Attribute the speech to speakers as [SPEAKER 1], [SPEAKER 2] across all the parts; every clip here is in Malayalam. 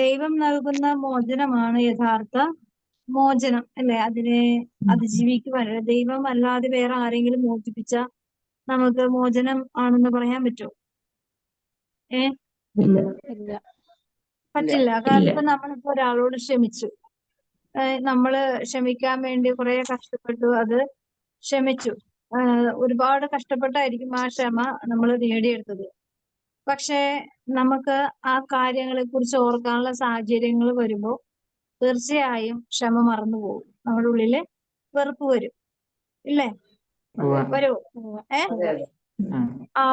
[SPEAKER 1] ദൈവം നൽകുന്ന മോചനമാണ് യഥാർത്ഥ മോചനം അല്ലെ? അതിനെ അതിജീവിക്കുവാൻ ദൈവം അല്ലാതെ വേറെ ആരെങ്കിലും മോചിപ്പിച്ച നമുക്ക് മോചനം ആണെന്ന് പറയാൻ പറ്റുമോ? പറ്റില്ല. കാരണം ഇപ്പൊ നമ്മളിപ്പോ ഒരാളോട് ക്ഷമിച്ചു, നമ്മള് ക്ഷമിക്കാൻ വേണ്ടി കുറെ കഷ്ടപ്പെട്ടു, അത് ക്ഷമിച്ചു, ഒരുപാട് കഷ്ടപ്പെട്ടായിരിക്കും ആ ക്ഷമ നമ്മൾ നേടിയെടുത്തത്. പക്ഷെ നമുക്ക് ആ കാര്യങ്ങളെ കുറിച്ച് ഓർക്കാനുള്ള സാഹചര്യങ്ങൾ വരുമ്പോൾ തീർച്ചയായും ക്ഷമ മറന്നു പോകും, നമ്മുടെ ഉള്ളില് വെറുപ്പ് വരും, ഇല്ലേ? വരുമോ?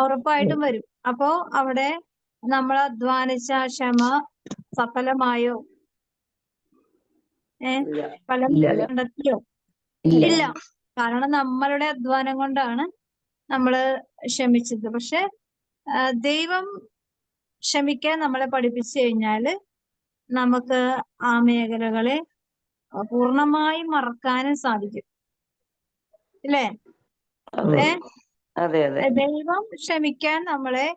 [SPEAKER 1] ഉറപ്പായിട്ടും വരും. അപ്പോ അവിടെ നമ്മൾ അധ്വാനിച്ച ക്ഷമ സഫലമായോ? ഫലം കണ്ടെത്തിയോ? ഇല്ല. കാരണം നമ്മളുടെ അധ്വാനം കൊണ്ടാണ് നമ്മള് ക്ഷമിച്ചത്. പക്ഷെ ദൈവം ക്ഷമിക്കാൻ നമ്മളെ പഠിപ്പിച്ചു കഴിഞ്ഞാല് നമുക്ക് ആ മേഖലകളെ പൂർണ്ണമായും മറക്കാനും സാധിക്കും, ഇല്ലേ? ദൈവം ക്ഷമിക്കാൻ നമ്മളെ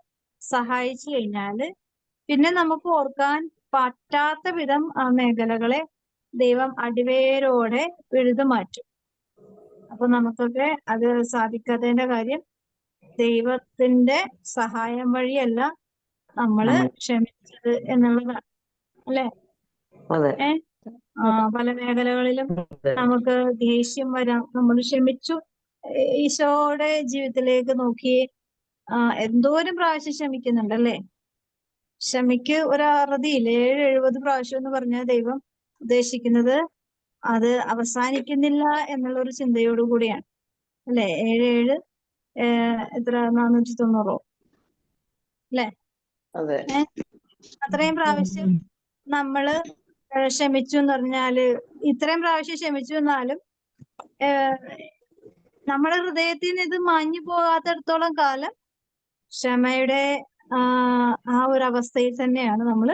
[SPEAKER 1] സഹായിച്ചു കഴിഞ്ഞാല് പിന്നെ നമുക്ക് ഓർക്കാൻ പറ്റാത്ത വിധം ആ മേഖലകളെ ദൈവം അടിവേരോടെ പിഴുതു മാറ്റും. അപ്പൊ നമുക്കൊക്കെ അത് സാധിക്കാത്തതിന്റെ കാര്യം ദൈവത്തിന്റെ സഹായം വഴിയല്ല നമ്മള് ക്ഷമിച്ചത് എന്നുള്ളതാണ്, അല്ലെ? പല മേഖലകളിലും നമുക്ക് ദേഷ്യം വരാം, നമ്മൾ ക്ഷമിച്ചു. ഈശോയുടെ ജീവിതത്തിലേക്ക് നോക്കി എന്തോരം പ്രാവശ്യം ക്ഷമിക്കുന്നുണ്ടല്ലേ? ക്ഷമയ്ക്ക് ഒരു അറുതിയില്ല. 70 പ്രാവശ്യം എന്ന് പറഞ്ഞാൽ ദൈവം ഉദ്ദേശിക്കുന്നത് അത് അവസാനിക്കുന്നില്ല എന്നുള്ളൊരു ചിന്തയോടു കൂടിയാണ്, അല്ലെ? 7 എത്ര 490 അല്ലെ? അത്രയും പ്രാവശ്യം നമ്മള് ക്ഷമിച്ചു എന്ന് പറഞ്ഞാല്, ഇത്രയും പ്രാവശ്യം ക്ഷമിച്ചു എന്നാലും നമ്മുടെ ഹൃദയത്തിൽ നിന്ന് ഇത് മാഞ്ഞു പോകാത്തിടത്തോളം കാലം ക്ഷമയുടെ ആ ഒരു അവസ്ഥയിൽ തന്നെയാണ് നമ്മൾ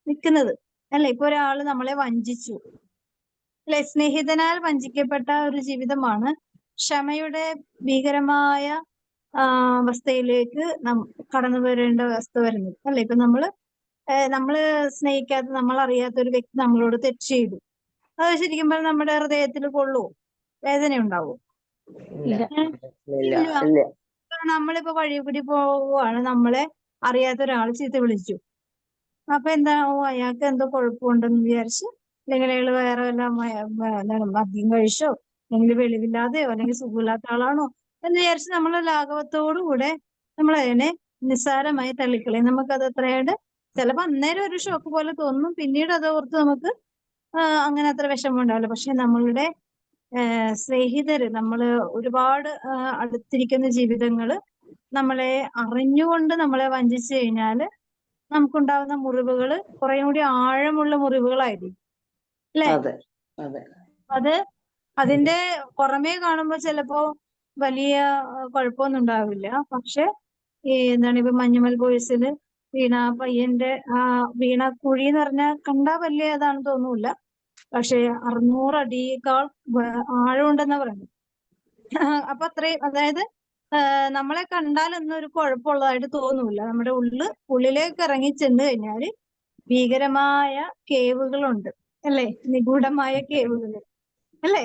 [SPEAKER 1] നിൽക്കുന്നത്, അല്ലെ? ഇപ്പൊ ഒരാള് നമ്മളെ വഞ്ചിച്ചു, അല്ലെ? സ്നേഹിതനാൽ വഞ്ചിക്കപ്പെട്ട ഒരു ജീവിതമാണ് ക്ഷമയുടെ ഭീകരമായ അവസ്ഥയിലേക്ക് കടന്നു വരേണ്ട അവസ്ഥ വരുന്നത്, അല്ലെ? ഇപ്പൊ നമ്മള് സ്നേഹിക്കാത്ത, നമ്മളറിയാത്ത ഒരു വ്യക്തി നമ്മളോട് തെറ്റ് ചെയ്തു, അത് ശരിക്കും പറഞ്ഞാൽ നമ്മുടെ ഹൃദയത്തിൽ കൊള്ളുവോ? വേദന ഉണ്ടാവോ? ഇല്ല. നമ്മളിപ്പോ വഴി കൂടി പോവുകയാണ്, നമ്മളെ അറിയാത്ത ഒരാൾ ചീത്ത വിളിച്ചു. അപ്പൊ എന്താ, അയാൾക്ക് എന്തോ കുഴപ്പമുണ്ടെന്ന് വിചാരിച്ച്, അല്ലെങ്കിൽ അയാൾ വേറെ വല്ല മദ്യം കഴിച്ചോ, അല്ലെങ്കിൽ വെളിവില്ലാതെയോ, അല്ലെങ്കിൽ സുഖമില്ലാത്ത ആളാണോ എന്ന് വിചാരിച്ച് നമ്മൾ ലാഘവത്തോടുകൂടെ നമ്മൾ അതിനെ നിസ്സാരമായി തള്ളിക്കളയും. നമുക്കത് അത്രയായിട്ട് ചിലപ്പോ അന്നേരം ഒരു ഷോക്ക് പോലെ തോന്നും, പിന്നീട് അത് ഓർത്ത് നമുക്ക് അങ്ങനെ അത്ര വിഷമം ഉണ്ടാവില്ല. പക്ഷെ നമ്മളുടെ സ്നേഹിതര്, നമ്മള് ഒരുപാട് അടുത്തിരിക്കുന്ന ജീവിതങ്ങള് നമ്മളെ അറിഞ്ഞുകൊണ്ട് നമ്മളെ വഞ്ചിച്ചു കഴിഞ്ഞാല് നമുക്കുണ്ടാകുന്ന മുറിവുകള് കുറെ കൂടി ആഴമുള്ള മുറിവുകളായിരിക്കും, അല്ലെ? അതിന്റെ പുറമേ കാണുമ്പോ ചിലപ്പോ വലിയ കുഴപ്പമൊന്നും ഉണ്ടാവില്ല. പക്ഷെ എന്താണ്, ഇപ്പൊ മഞ്ഞുമൽ ബോയ്സില് വീണ പയ്യന്റെ വീണ കുഴി എന്ന് പറഞ്ഞാൽ കണ്ടാ വലിയ ഏതാണെന്ന് തോന്നൂല, പക്ഷെ 600 അടിയേക്കാൾ ആഴമുണ്ടെന്നാ പറയുന്നത്. അപ്പൊ അത്രയും, അതായത് നമ്മളെ കണ്ടാലൊന്നും ഒരു കുഴപ്പമുള്ളതായിട്ട് തോന്നൂല. നമ്മുടെ ഉള്ളിലേക്ക് ഇറങ്ങി ചെന്ന് കഴിഞ്ഞാല് ഭീകരമായ കേവുകളുണ്ട്, അല്ലെ? നിഗൂഢമായ കേവുകള്, അല്ലേ?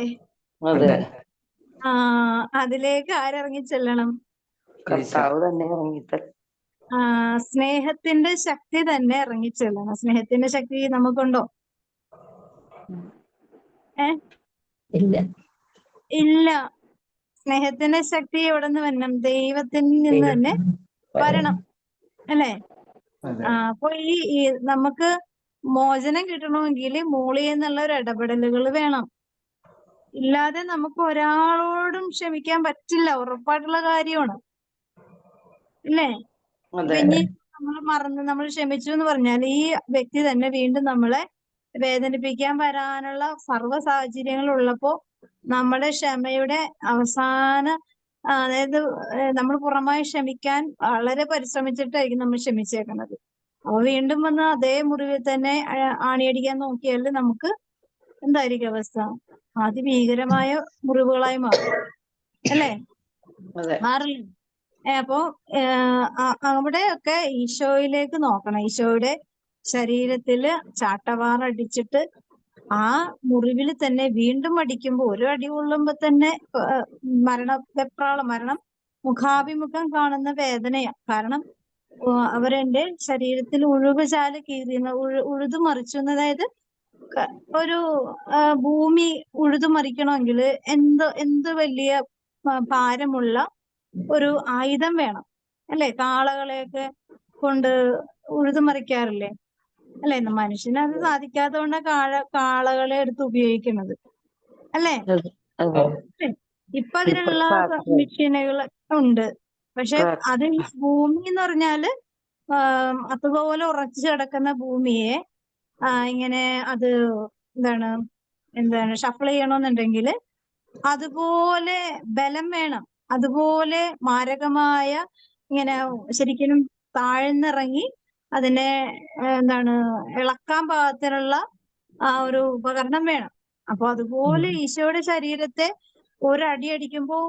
[SPEAKER 1] അതിലേക്ക് ആരിറങ്ങി ചെല്ലണം? സ്നേഹത്തിന്റെ ശക്തി തന്നെ ഇറങ്ങിച്ചെല്ലണം. സ്നേഹത്തിന്റെ ശക്തി നമുക്കുണ്ടോ? ഇല്ല. സ്നേഹത്തിന്റെ ശക്തി എവിടെ നിന്ന് വരണം? ദൈവത്തിൽ നിന്ന് തന്നെ വരണം, അല്ലെ? അപ്പൊ ഈ നമുക്ക് മോചനം കിട്ടണമെങ്കിൽ മോളിൽ നിന്നുള്ള ഒരു ഇടപെടലുകൾ വേണം. ഇല്ലാതെ നമുക്ക് ഒരാളോടും ക്ഷമിക്കാൻ പറ്റില്ല, ഉറപ്പായിട്ടുള്ള കാര്യമാണ്, ഇല്ലേ? ഇനി നമ്മൾ ക്ഷമിച്ചു എന്ന് പറഞ്ഞാൽ ഈ വ്യക്തി തന്നെ വീണ്ടും നമ്മളെ വേദനിപ്പിക്കാൻ വരാനുള്ള സർവ്വ സാഹചര്യങ്ങളും ഉള്ളപ്പോ നമ്മുടെ ക്ഷമയുടെ അവസാന, അതായത് നമ്മൾ പുറമായി ക്ഷമിക്കാൻ വളരെ പരിശ്രമിച്ചിട്ടായിരിക്കും നമ്മൾ ക്ഷമിച്ചേക്കുന്നത്. അപ്പൊ വീണ്ടും വന്ന് അതേ മുറിവിൽ തന്നെ ആണിയടിക്കാൻ നോക്കിയാൽ നമുക്ക് എന്തായിരിക്കും അവസ്ഥ? അതിഭീകരമായ മുറിവുകളായി മാറും, അല്ലേ? മാറില്ല. അപ്പോ അവിടെയൊക്കെ ഈശോയിലേക്ക് നോക്കണം. ഈശോയുടെ ശരീരത്തില് ചാട്ടവാറടിച്ചിട്ട് ആ മുറിവിൽ തന്നെ വീണ്ടും അടിക്കുമ്പോ ഒരു അടി കൊള്ളുമ്പോ തന്നെ മരണം മുഖാഭിമുഖം കാണുന്ന വേദനയാ. കാരണം അവരെന്റെ ശരീരത്തിൽ ഉഴുവുചാല് കീറിയുന്ന ഉഴുതുമറിച്ചു. അതായത് ഒരു ഭൂമി ഉഴുതുമറിക്കണമെങ്കിൽ എന്ത് വലിയ ഭാരമുള്ള ഒരു ആയുധം വേണം അല്ലെ? കാളകളെയൊക്കെ കൊണ്ട് ഉഴുതുമറിക്കാറില്ലേ അല്ലെ? മനുഷ്യന് അത് സാധിക്കാത്ത കൊണ്ടാണ് കാളകളെ എടുത്ത് ഉപയോഗിക്കുന്നത് അല്ലെ? ഇപ്പൊ അതിനുള്ള മെഷീനുകൾ ഉണ്ട്. പക്ഷെ അത് ഭൂമി എന്ന് പറഞ്ഞാല് അതുപോലെ ഉറച്ചു കിടക്കുന്ന ഭൂമിയെ ഇങ്ങനെ അത് എന്താണ് ഷഫിൾ ചെയ്യണമെന്നുണ്ടെങ്കിൽ അതുപോലെ ബലം വേണം. അതുപോലെ മാരകമായ ഇങ്ങനെ ശരിക്കും താഴ്ന്നിറങ്ങി അതിനെ ഇളക്കാൻ പാകത്തിനുള്ള ആ ഒരു ഉപകരണം വേണം. അപ്പൊ അതുപോലെ ഈശോയുടെ ശരീരത്തെ ഒരടി അടിക്കുമ്പോ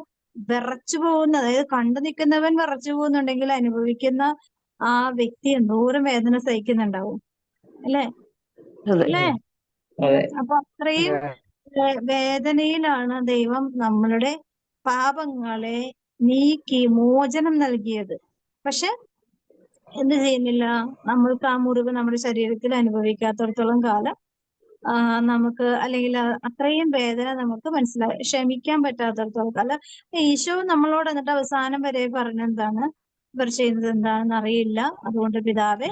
[SPEAKER 1] വിറച്ചു പോകുന്ന, അതായത് കണ്ടു നിൽക്കുന്നവൻ വിറച്ചു പോകുന്നുണ്ടെങ്കിൽ അനുഭവിക്കുന്ന ആ വ്യക്തി എന്തോരം വേദന സഹിക്കുന്നുണ്ടാവും അല്ലേ? അല്ലേ? അപ്പൊ അത്രയും വേദനയിലാണ് ദൈവം നമ്മളുടെ പാപങ്ങളെ നീക്കി മോചനം നൽകിയത്. പക്ഷെ എന്ത് ചെയ്യുന്നില്ല? നമ്മൾക്ക് ആ മുറിവ് നമ്മുടെ ശരീരത്തിൽ അനുഭവിക്കാത്തടത്തോളം കാലം നമുക്ക്, അല്ലെങ്കിൽ അത്രയും വേദന നമുക്ക് ക്ഷമിക്കാൻ പറ്റാത്തടത്തോളം കാലം ഈശോ നമ്മളോട് എന്നിട്ട് അവസാനം വരെ പറഞ്ഞെന്താണ്? ഇവർ ചെയ്യുന്നത് എന്താണെന്ന് അറിയില്ല, അതുകൊണ്ട് പിതാവേ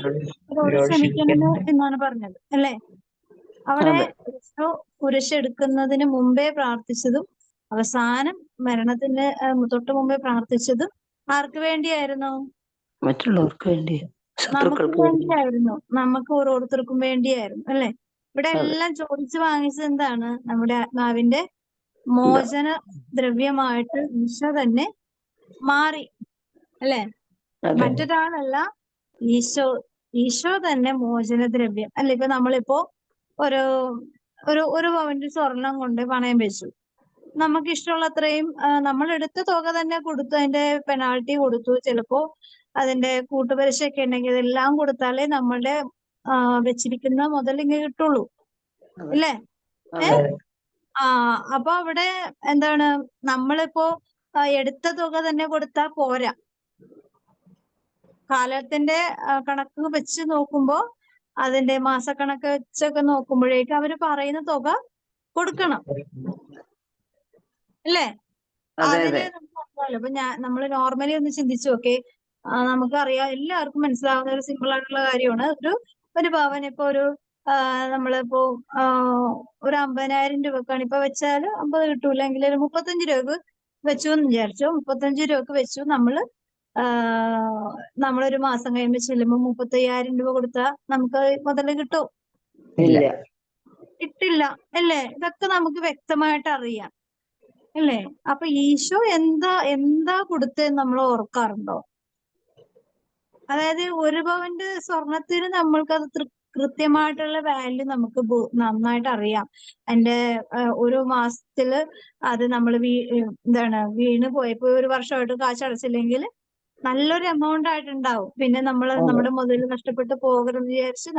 [SPEAKER 1] അവരോട് ക്ഷമിക്കണമോ എന്നാണ് പറഞ്ഞത് അല്ലേ? അവിടെ ഈശോ കുരിശെടുക്കുന്നതിന് മുമ്പേ പ്രാർത്ഥിച്ചതും അവസാനം മരണത്തിന് തൊട്ട് മുമ്പേ പ്രാർത്ഥിച്ചതും ആർക്ക് വേണ്ടിയായിരുന്നു?
[SPEAKER 2] മറ്റുള്ളവർക്ക് വേണ്ടി,
[SPEAKER 1] നമുക്ക് വേണ്ടിയായിരുന്നു. നമുക്ക് ഓരോരുത്തർക്കും വേണ്ടിയായിരുന്നു അല്ലെ? ഇവിടെ എല്ലാം ചോദിച്ചു വാങ്ങിച്ചത് എന്താണ്? നമ്മുടെ ആത്മാവിന്റെ മോചന ദ്രവ്യമായിട്ട് ഈശോ തന്നെ മാറി അല്ലെ? മറ്റൊരാളല്ല, ഈശോ തന്നെ മോചന ദ്രവ്യം അല്ലെ? ഇപ്പൊ നമ്മളിപ്പോ ഒരു പവന്റെ സ്വർണം കൊണ്ട് പണയം വെച്ചു. നമുക്ക് ഇഷ്ടമുള്ള അത്രയും നമ്മൾ എടുത്ത തുക തന്നെ കൊടുത്തു, അതിന്റെ പെനാൾട്ടി കൊടുത്തു. ചിലപ്പോ അതിന്റെ കൂട്ടുപലിശയൊക്കെ ഉണ്ടെങ്കിൽ ഇതെല്ലാം കൊടുത്താലേ നമ്മളുടെ വെച്ചിരിക്കുന്ന മുതൽ ഇങ്ങനെ കിട്ടുള്ളൂ ഇല്ലേ? അപ്പൊ അവിടെ നമ്മളിപ്പോ എടുത്ത തുക തന്നെ കൊടുത്താ പോരാ. കാലത്തിന്റെ കണക്ക് വെച്ച് നോക്കുമ്പോ, അതിന്റെ മാസക്കണക്ക് വെച്ചൊക്കെ നോക്കുമ്പോഴേക്കും അവര് പറയുന്ന തുക കൊടുക്കണം അല്ലേ? അതിന് അപ്പൊ നമ്മൾ നോർമലി ഒന്ന് ചിന്തിച്ചു നോക്കേ. നമുക്കറിയാം, എല്ലാവർക്കും മനസ്സിലാവുന്ന ഒരു സിമ്പിൾ ആയിട്ടുള്ള കാര്യമാണ്. ഒരു പവൻ ഇപ്പൊ നമ്മളിപ്പോ ഒരു 50,000 രൂപക്കാണ് ഇപ്പൊ വെച്ചാൽ 50 കിട്ടൂല, എങ്കിൽ ഒരു 35 രൂപക്ക് വെച്ചു എന്ന് വിചാരിച്ചു. 35 രൂപക്ക് വെച്ചു. നമ്മളൊരു മാസം കഴിയുമ്പോൾ ചെല്ലുമ്പോ 35,000 രൂപ കൊടുത്താൽ നമുക്ക് മുതല് കിട്ടും? കിട്ടില്ല അല്ലേ? ഇതൊക്കെ നമുക്ക് വ്യക്തമായിട്ട് അറിയാം അല്ലേ? അപ്പൊ ഈശോ എന്താ കൊടുത്തതെന്ന് നമ്മൾ ഓർക്കാറുണ്ടോ? അതായത് ഒരു പവന്റെ സ്വർണത്തിന് നമ്മൾക്കത് കൃത്യമായിട്ടുള്ള വാല്യൂ നമുക്ക് നന്നായിട്ട് അറിയാം. അതിന്റെ ഒരു മാസത്തില് അത് നമ്മൾ വീണ് പോയപ്പോ ഒരു വർഷമായിട്ട് കാശ് അടച്ചില്ലെങ്കിൽ നല്ലൊരു എമൗണ്ട് ആയിട്ടുണ്ടാവും. പിന്നെ നമ്മുടെ മുതൽ നഷ്ടപ്പെട്ടു പോകരുതെന്ന് വിചാരിച്ച്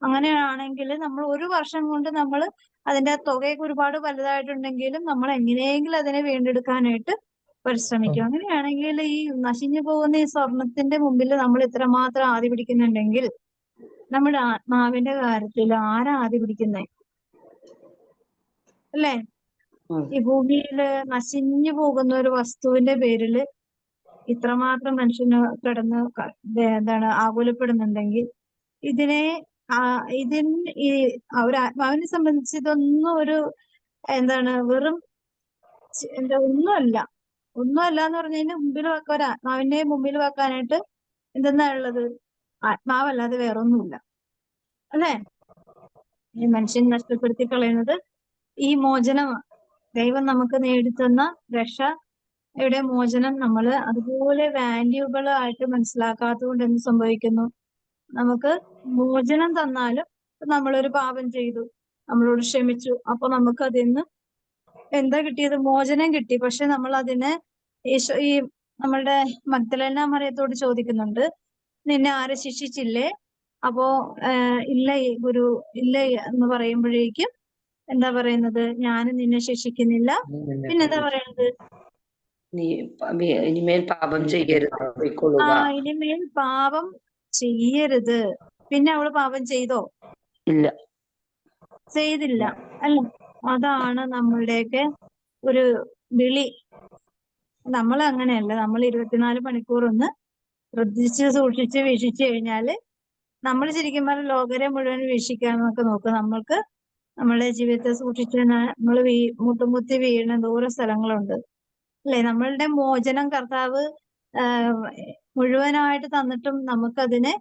[SPEAKER 1] അങ്ങനെയാണെങ്കിൽ നമ്മൾ ഒരു വർഷം കൊണ്ട് അതിന്റെ തുകയൊക്കെ ഒരുപാട് വലുതായിട്ടുണ്ടെങ്കിലും നമ്മൾ എങ്ങനെയെങ്കിലും അതിനെ വീണ്ടെടുക്കാനായിട്ട് പരിശ്രമിക്കും. അങ്ങനെയാണെങ്കിൽ ഈ നശിഞ്ഞു പോകുന്ന ഈ സ്വർണത്തിന്റെ മുമ്പിൽ നമ്മൾ ഇത്രമാത്രം ആദി പിടിക്കുന്നുണ്ടെങ്കിൽ നമ്മുടെ ആത്മാവിന്റെ കാര്യത്തിൽ ആരാ ആദി പിടിക്കുന്നേ അല്ലേ? ഈ ഭൂമിയില് നശിഞ്ഞു പോകുന്ന ഒരു വസ്തുവിന്റെ പേരില് ഇത്രമാത്രം മനുഷ്യന് കിടന്ന് ആകുലപ്പെടുന്നുണ്ടെങ്കിൽ ഒരു ആത്മാവിനെ സംബന്ധിച്ച് ഇതൊന്നും വെറും ഒന്നുമല്ല എന്ന് പറഞ്ഞതിന് മുമ്പിൽ വെക്കാൻ, ഒരു ആത്മാവിന്റെ മുമ്പിൽ വെക്കാനായിട്ട് എന്തെന്നാ ഉള്ളത്? ആത്മാവല്ലാതെ വേറൊന്നുമില്ല അല്ലേ? ഈ മനുഷ്യൻ നഷ്ടപ്പെടുത്തി കളയുന്നത് ഈ മോചനമാണ്. ദൈവം നമുക്ക് നേടിത്തന്ന രക്ഷയുടെ മോചനം നമ്മൾ അതുപോലെ വാല്യൂബിൾ ആയിട്ട് മനസ്സിലാക്കാത്തത് കൊണ്ട് എന്ത് സംഭവിക്കുന്നു? നമുക്ക് മോചനം തന്നാലും, നമ്മളൊരു പാപം ചെയ്തു, നമ്മളോട് ക്ഷമിച്ചു, അപ്പൊ നമുക്ക് അതിന്ന് എന്താ കിട്ടിയത്? മോചനം കിട്ടി. പക്ഷെ നമ്മൾ അതിനെ നമ്മളുടെ മഗ്ദലേന മറിയത്തോട് ചോദിക്കുന്നുണ്ട്, നിന്നെ ആരെ ശിക്ഷിച്ചില്ലേ? അപ്പോ ഇല്ല ഗുരു ഇല്ല എന്ന് പറയുമ്പോഴേക്കും എന്താ പറയുന്നത്? ഞാനും നിന്നെ ശിക്ഷിക്കുന്നില്ല. പിന്നെന്താ പറയുന്നത്?
[SPEAKER 2] നീ ഇനിമേൽ പാപം ചെയ്യരുത്, പൊയ്ക്കൊള്ളുക.
[SPEAKER 1] ഇനിമേൽ പാപം ചെയ്യരുത്. പിന്നെ അവള് പാപം ചെയ്തോ?
[SPEAKER 2] ഇല്ല,
[SPEAKER 1] ചെയ്തില്ല അല്ല. അതാണ് നമ്മളുടെയൊക്കെ ഒരു വിളി. നമ്മൾ അങ്ങനെയല്ല. നമ്മൾ 24 മണിക്കൂർ ഒന്ന് ശ്രദ്ധിച്ച് സൂക്ഷിച്ച് വീക്ഷിച്ചു കഴിഞ്ഞാല് നമ്മൾ ശരിക്കും പറഞ്ഞ ലോകരെ മുഴുവൻ വീക്ഷിക്കാന്നൊക്കെ നോക്കും. നമ്മൾക്ക് നമ്മളുടെ ജീവിതത്തെ സൂക്ഷിച്ച് നമ്മൾ മുട്ടുമുത്തി വീഴുന്ന ദൂര സ്ഥലങ്ങളുണ്ട് അല്ലെ? നമ്മളുടെ മോചനം കർത്താവ് മുഴുവനായിട്ട് തന്നിട്ടും നമുക്കതിനെ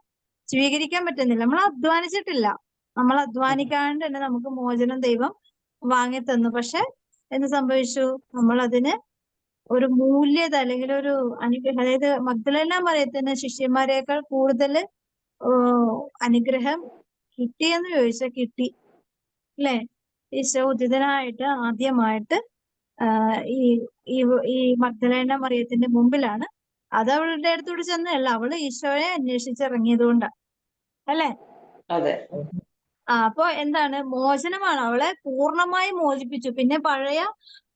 [SPEAKER 1] സ്വീകരിക്കാൻ പറ്റുന്നില്ല. നമ്മൾ അധ്വാനിച്ചിട്ടില്ല. നമ്മൾ അധ്വാനിക്കാണ്ട് തന്നെ നമുക്ക് മോചനം ദൈവം വാങ്ങിത്തന്നു. പക്ഷെ എന്ത് സംഭവിച്ചു? നമ്മൾ അതിന് ഒരു മൂല്യത അല്ലെങ്കിൽ ഒരു അനുഗ്രഹം, അതായത് മഗ്ദലേന മറിയത്തിന് ശിഷ്യന്മാരെക്കാൾ കൂടുതൽ അനുഗ്രഹം കിട്ടിയെന്ന് ചോദിച്ചാൽ കിട്ടി അല്ലെ? ഈശോ ഉദിതനായിട്ട് ആദ്യമായിട്ട് ഈ ഈ മഗ്ദലേന മറിയത്തിന്റെ മുമ്പിലാണ്. അത് അവളുടെ അടുത്തോട് ചെന്നല്ല, അവള് ഈശോയെ അന്വേഷിച്ചിറങ്ങിയത് കൊണ്ടാണ് അല്ലെ?
[SPEAKER 2] അതെ.
[SPEAKER 1] അപ്പൊ എന്താണ്? മോചനമാണ്. അവളെ പൂർണ്ണമായി മോചിപ്പിച്ചു. പിന്നെ പഴയ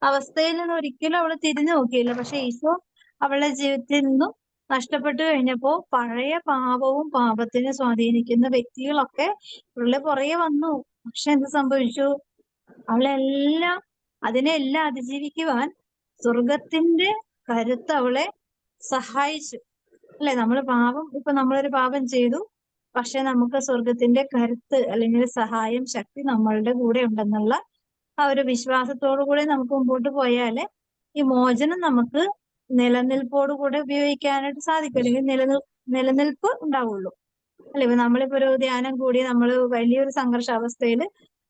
[SPEAKER 1] അവസ്ഥയിൽ നിന്ന് ഒരിക്കലും അവള് തിരിഞ്ഞു നോക്കിയില്ല. പക്ഷെ ഈശോ അവളുടെ ജീവിതത്തിൽ നിന്നും നഷ്ടപ്പെട്ടു കഴിഞ്ഞപ്പോ പഴയ പാപവും പാപത്തിനെ സ്വാധീനിക്കുന്ന വ്യക്തികളൊക്കെ അവളുടെ പുറകെ വന്നു. പക്ഷെ എന്ത് സംഭവിച്ചു? അവളെല്ലാം അതിനെല്ലാം അതിജീവിക്കുവാൻ സ്വർഗത്തിന്റെ കരുത്ത് അവളെ സഹായിച്ചു അല്ലെ? ഇപ്പൊ നമ്മളൊരു പാപം ചെയ്തു, പക്ഷെ നമുക്ക് സ്വർഗത്തിന്റെ കരുത്ത് അല്ലെങ്കിൽ സഹായം, ശക്തി നമ്മളുടെ കൂടെ ഉണ്ടെന്നുള്ള ആ ഒരു വിശ്വാസത്തോടു കൂടി നമുക്ക് മുമ്പോട്ട് പോയാല് ഈ മോചനം നമുക്ക് നിലനിൽപ്പോടുകൂടെ ഉപയോഗിക്കാനായിട്ട് സാധിക്കും. അല്ലെങ്കിൽ നിലനിൽപ്പ് ഉണ്ടാവുള്ളൂ അല്ലെ? ഇപ്പൊ നമ്മളിപ്പോ ഒരു ധ്യാനം കൂടി നമ്മൾ വലിയൊരു സംഘർഷാവസ്ഥയിൽ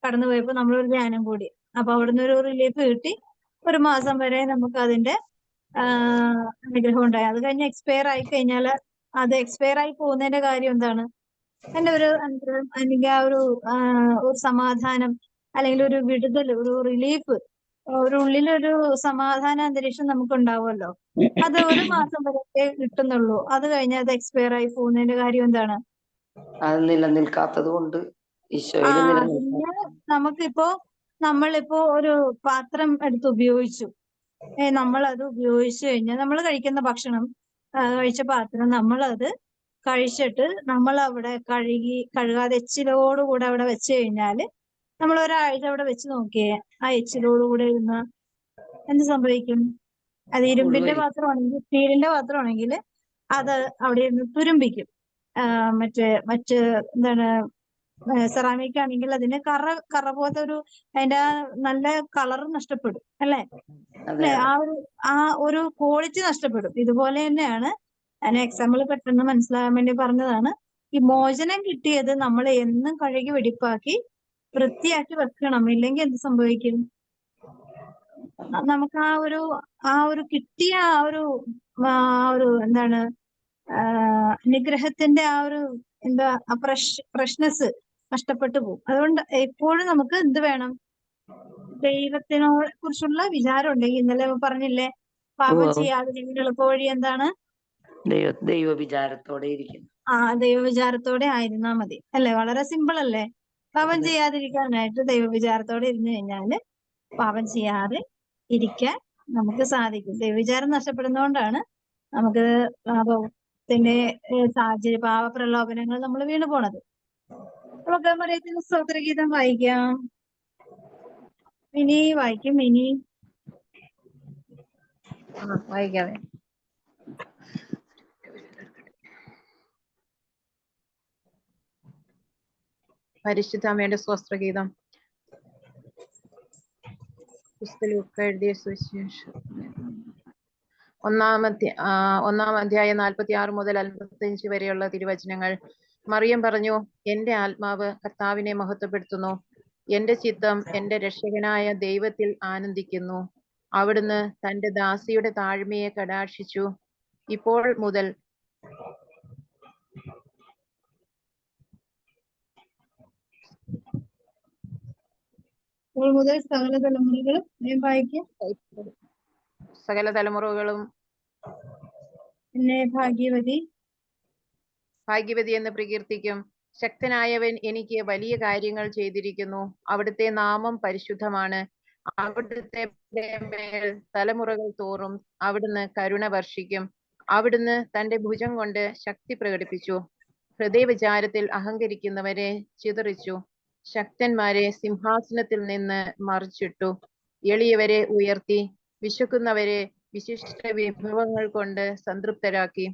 [SPEAKER 1] കടന്നുപോയപ്പോ നമ്മളൊരു ധ്യാനം കൂടി, അപ്പൊ അവിടുന്ന് ഒരു റിലീഫ് കിട്ടി. ഒരു മാസം വരെ നമുക്ക് അതിന്റെ അനുഗ്രഹം ഉണ്ടായി. അത് കഴിഞ്ഞ് എക്സ്പയർ ആയി കഴിഞ്ഞാൽ അത് എക്സ്പയർ ആയി പോകുന്നതിന്റെ കാര്യം എന്താണ്? എന്റെ ഒരു അനുഗ്രഹം അല്ലെങ്കിൽ ആ ഒരു സമാധാനം അല്ലെങ്കിൽ ഒരു വിടുതൽ, ഒരു റിലീഫ്, ഒരു ഉള്ളിലൊരു സമാധാന അന്തരീക്ഷം നമുക്ക് ഉണ്ടാവുമല്ലോ. അത് ഒരു മാസം വരെ കിട്ടുന്നുള്ളൂ. അത് കഴിഞ്ഞാൽ അത് എക്സ്പയർ ആയി പോകുന്നതിന്റെ കാര്യം എന്താണ്?
[SPEAKER 2] അത് നിലനിൽക്കാത്തത് കൊണ്ട് ഈശോയിൽ
[SPEAKER 1] പിന്നെ നമ്മളിപ്പോ ഒരു പാത്രം എടുത്ത് ഉപയോഗിച്ചു. നമ്മൾ അത് ഉപയോഗിച്ചു കഴിഞ്ഞാൽ നമ്മൾ കഴിക്കുന്ന ഭക്ഷണം കഴിച്ച പാത്രം നമ്മളത് കഴിച്ചിട്ട് നമ്മൾ അവിടെ കഴുകാതെ എച്ചിലോടുകൂടെ അവിടെ വെച്ച് കഴിഞ്ഞാല് നമ്മൾ ഒരാഴ്ച അവിടെ വെച്ച് നോക്കിയേ, ആ എച്ചിലോടുകൂടെ ഇരുന്ന് എന്ത് സംഭവിക്കും? അത് ഇരുമ്പിന്റെ പാത്രമാണെങ്കിൽ, സ്റ്റീലിന്റെ പാത്രമാണെങ്കിൽ അത് അവിടെ ഇരുന്ന് തുരുമ്പിക്കും. മറ്റ് എന്താണ്, സെറാമിക് ആണെങ്കിൽ അതിന് കറ പോലത്തെ അതിന്റെ നല്ല കളർ നഷ്ടപ്പെടും അല്ലെ? അല്ലെ? ആ ഒരു ക്വാളിറ്റി നഷ്ടപ്പെടും. ഇതുപോലെ തന്നെയാണ്, ഞാൻ എക്സാമ്പിൾ പെട്ടെന്ന് മനസ്സിലാകാൻ വേണ്ടി പറഞ്ഞതാണ്. ഈ മോചനം കിട്ടിയത് നമ്മൾ എന്നും കഴുകി വെടിപ്പാക്കി വൃത്തിയാക്കി വെക്കണം. ഇല്ലെങ്കിൽ എന്ത് സംഭവിക്കും? നമുക്ക് ആ ഒരു കിട്ടിയ ആ ഒരു എന്താണ്, അനുഗ്രഹത്തിന്റെ ആ ഒരു എന്താ ഫ്രഷ്നെസ് നഷ്ടപ്പെട്ടു പോകും. അതുകൊണ്ട് എപ്പോഴും നമുക്ക് എന്ത് വേണം? ദൈവത്തിനോട് കുറിച്ചുള്ള വിചാരം ഉണ്ടെങ്കിൽ, ഇന്നലെ പറഞ്ഞില്ലേ, പാപം ചെയ്യാതിരിക്കുന്ന എളുപ്പവഴി എന്താണ്?
[SPEAKER 2] ദൈവ വിചാരത്തോടെ ഇരിക്കുന്നു.
[SPEAKER 1] ദൈവ വിചാരത്തോടെ ആയിരുന്നാ മതി അല്ലെ? വളരെ സിമ്പിൾ അല്ലേ? പാപം ചെയ്യാതിരിക്കാനായിട്ട് ദൈവ വിചാരത്തോടെ ഇരുന്നു കഴിഞ്ഞാല് പാപം ചെയ്യാതെ ഇരിക്കാൻ നമുക്ക് സാധിക്കും. ദൈവവിചാരം നഷ്ടപ്പെടുന്നതുകൊണ്ടാണ് നമുക്ക് പാപത്തിന്റെ സാഹചര്യ പാപപ്രലോഭനങ്ങൾ നമ്മൾ വീണു പോണത്. നമുക്ക് മറിയത്തിന് സ്തോത്രഗീതം വായിക്കാം. മിനി വായിക്കും. മിനി
[SPEAKER 3] വായിക്കാവേ. പരിശുദ്ധ അമ്മയുടെ സ്തോത്രഗീതം. എഴുതിയ സുവിശേഷം 1-ാം അധ്യായം 46 മുതൽ 55 വരെയുള്ള തിരുവചനങ്ങൾ. മറിയം പറഞ്ഞു, എന്റെ ആത്മാവ് കർത്താവിനെ മഹത്വപ്പെടുത്തുന്നു. എന്റെ ചിത്തം എന്റെ രക്ഷകനായ ദൈവത്തിൽ ആനന്ദിക്കുന്നു. അവിടുന്ന് തന്റെ ദാസിയുടെ താഴ്മയെ കടാക്ഷിച്ചു. ഇപ്പോൾ മുതൽ സകല തലമുറകളും
[SPEAKER 1] പിന്നെ ഭാഗ്യവതി
[SPEAKER 3] എന്ന് പ്രകീർത്തിക്കും. ശക്തനായവൻ എനിക്ക് വലിയ കാര്യങ്ങൾ ചെയ്തിരിക്കുന്നു. അവിടുത്തെ നാമം പരിശുദ്ധമാണ്. അവിടുത്തെ മേൽ തലമുറകൾ തോറും അവിടുന്ന് കരുണ വർഷിക്കും. അവിടുന്ന് തന്റെ ഭുജം കൊണ്ട് ശക്തി പ്രകടിപ്പിച്ചു. ഹൃദയവിചാരത്തിൽ അഹങ്കരിക്കുന്നവരെ ചിതറിച്ചു. ശക്തന്മാരെ സിംഹാസനത്തിൽ നിന്ന് മറിച്ചിട്ടു. എളിയവരെ ഉയർത്തി. വിശക്കുന്നവരെ വിശിഷ്ട വിഭവങ്ങൾ കൊണ്ട് സംതൃപ്തരാക്കി.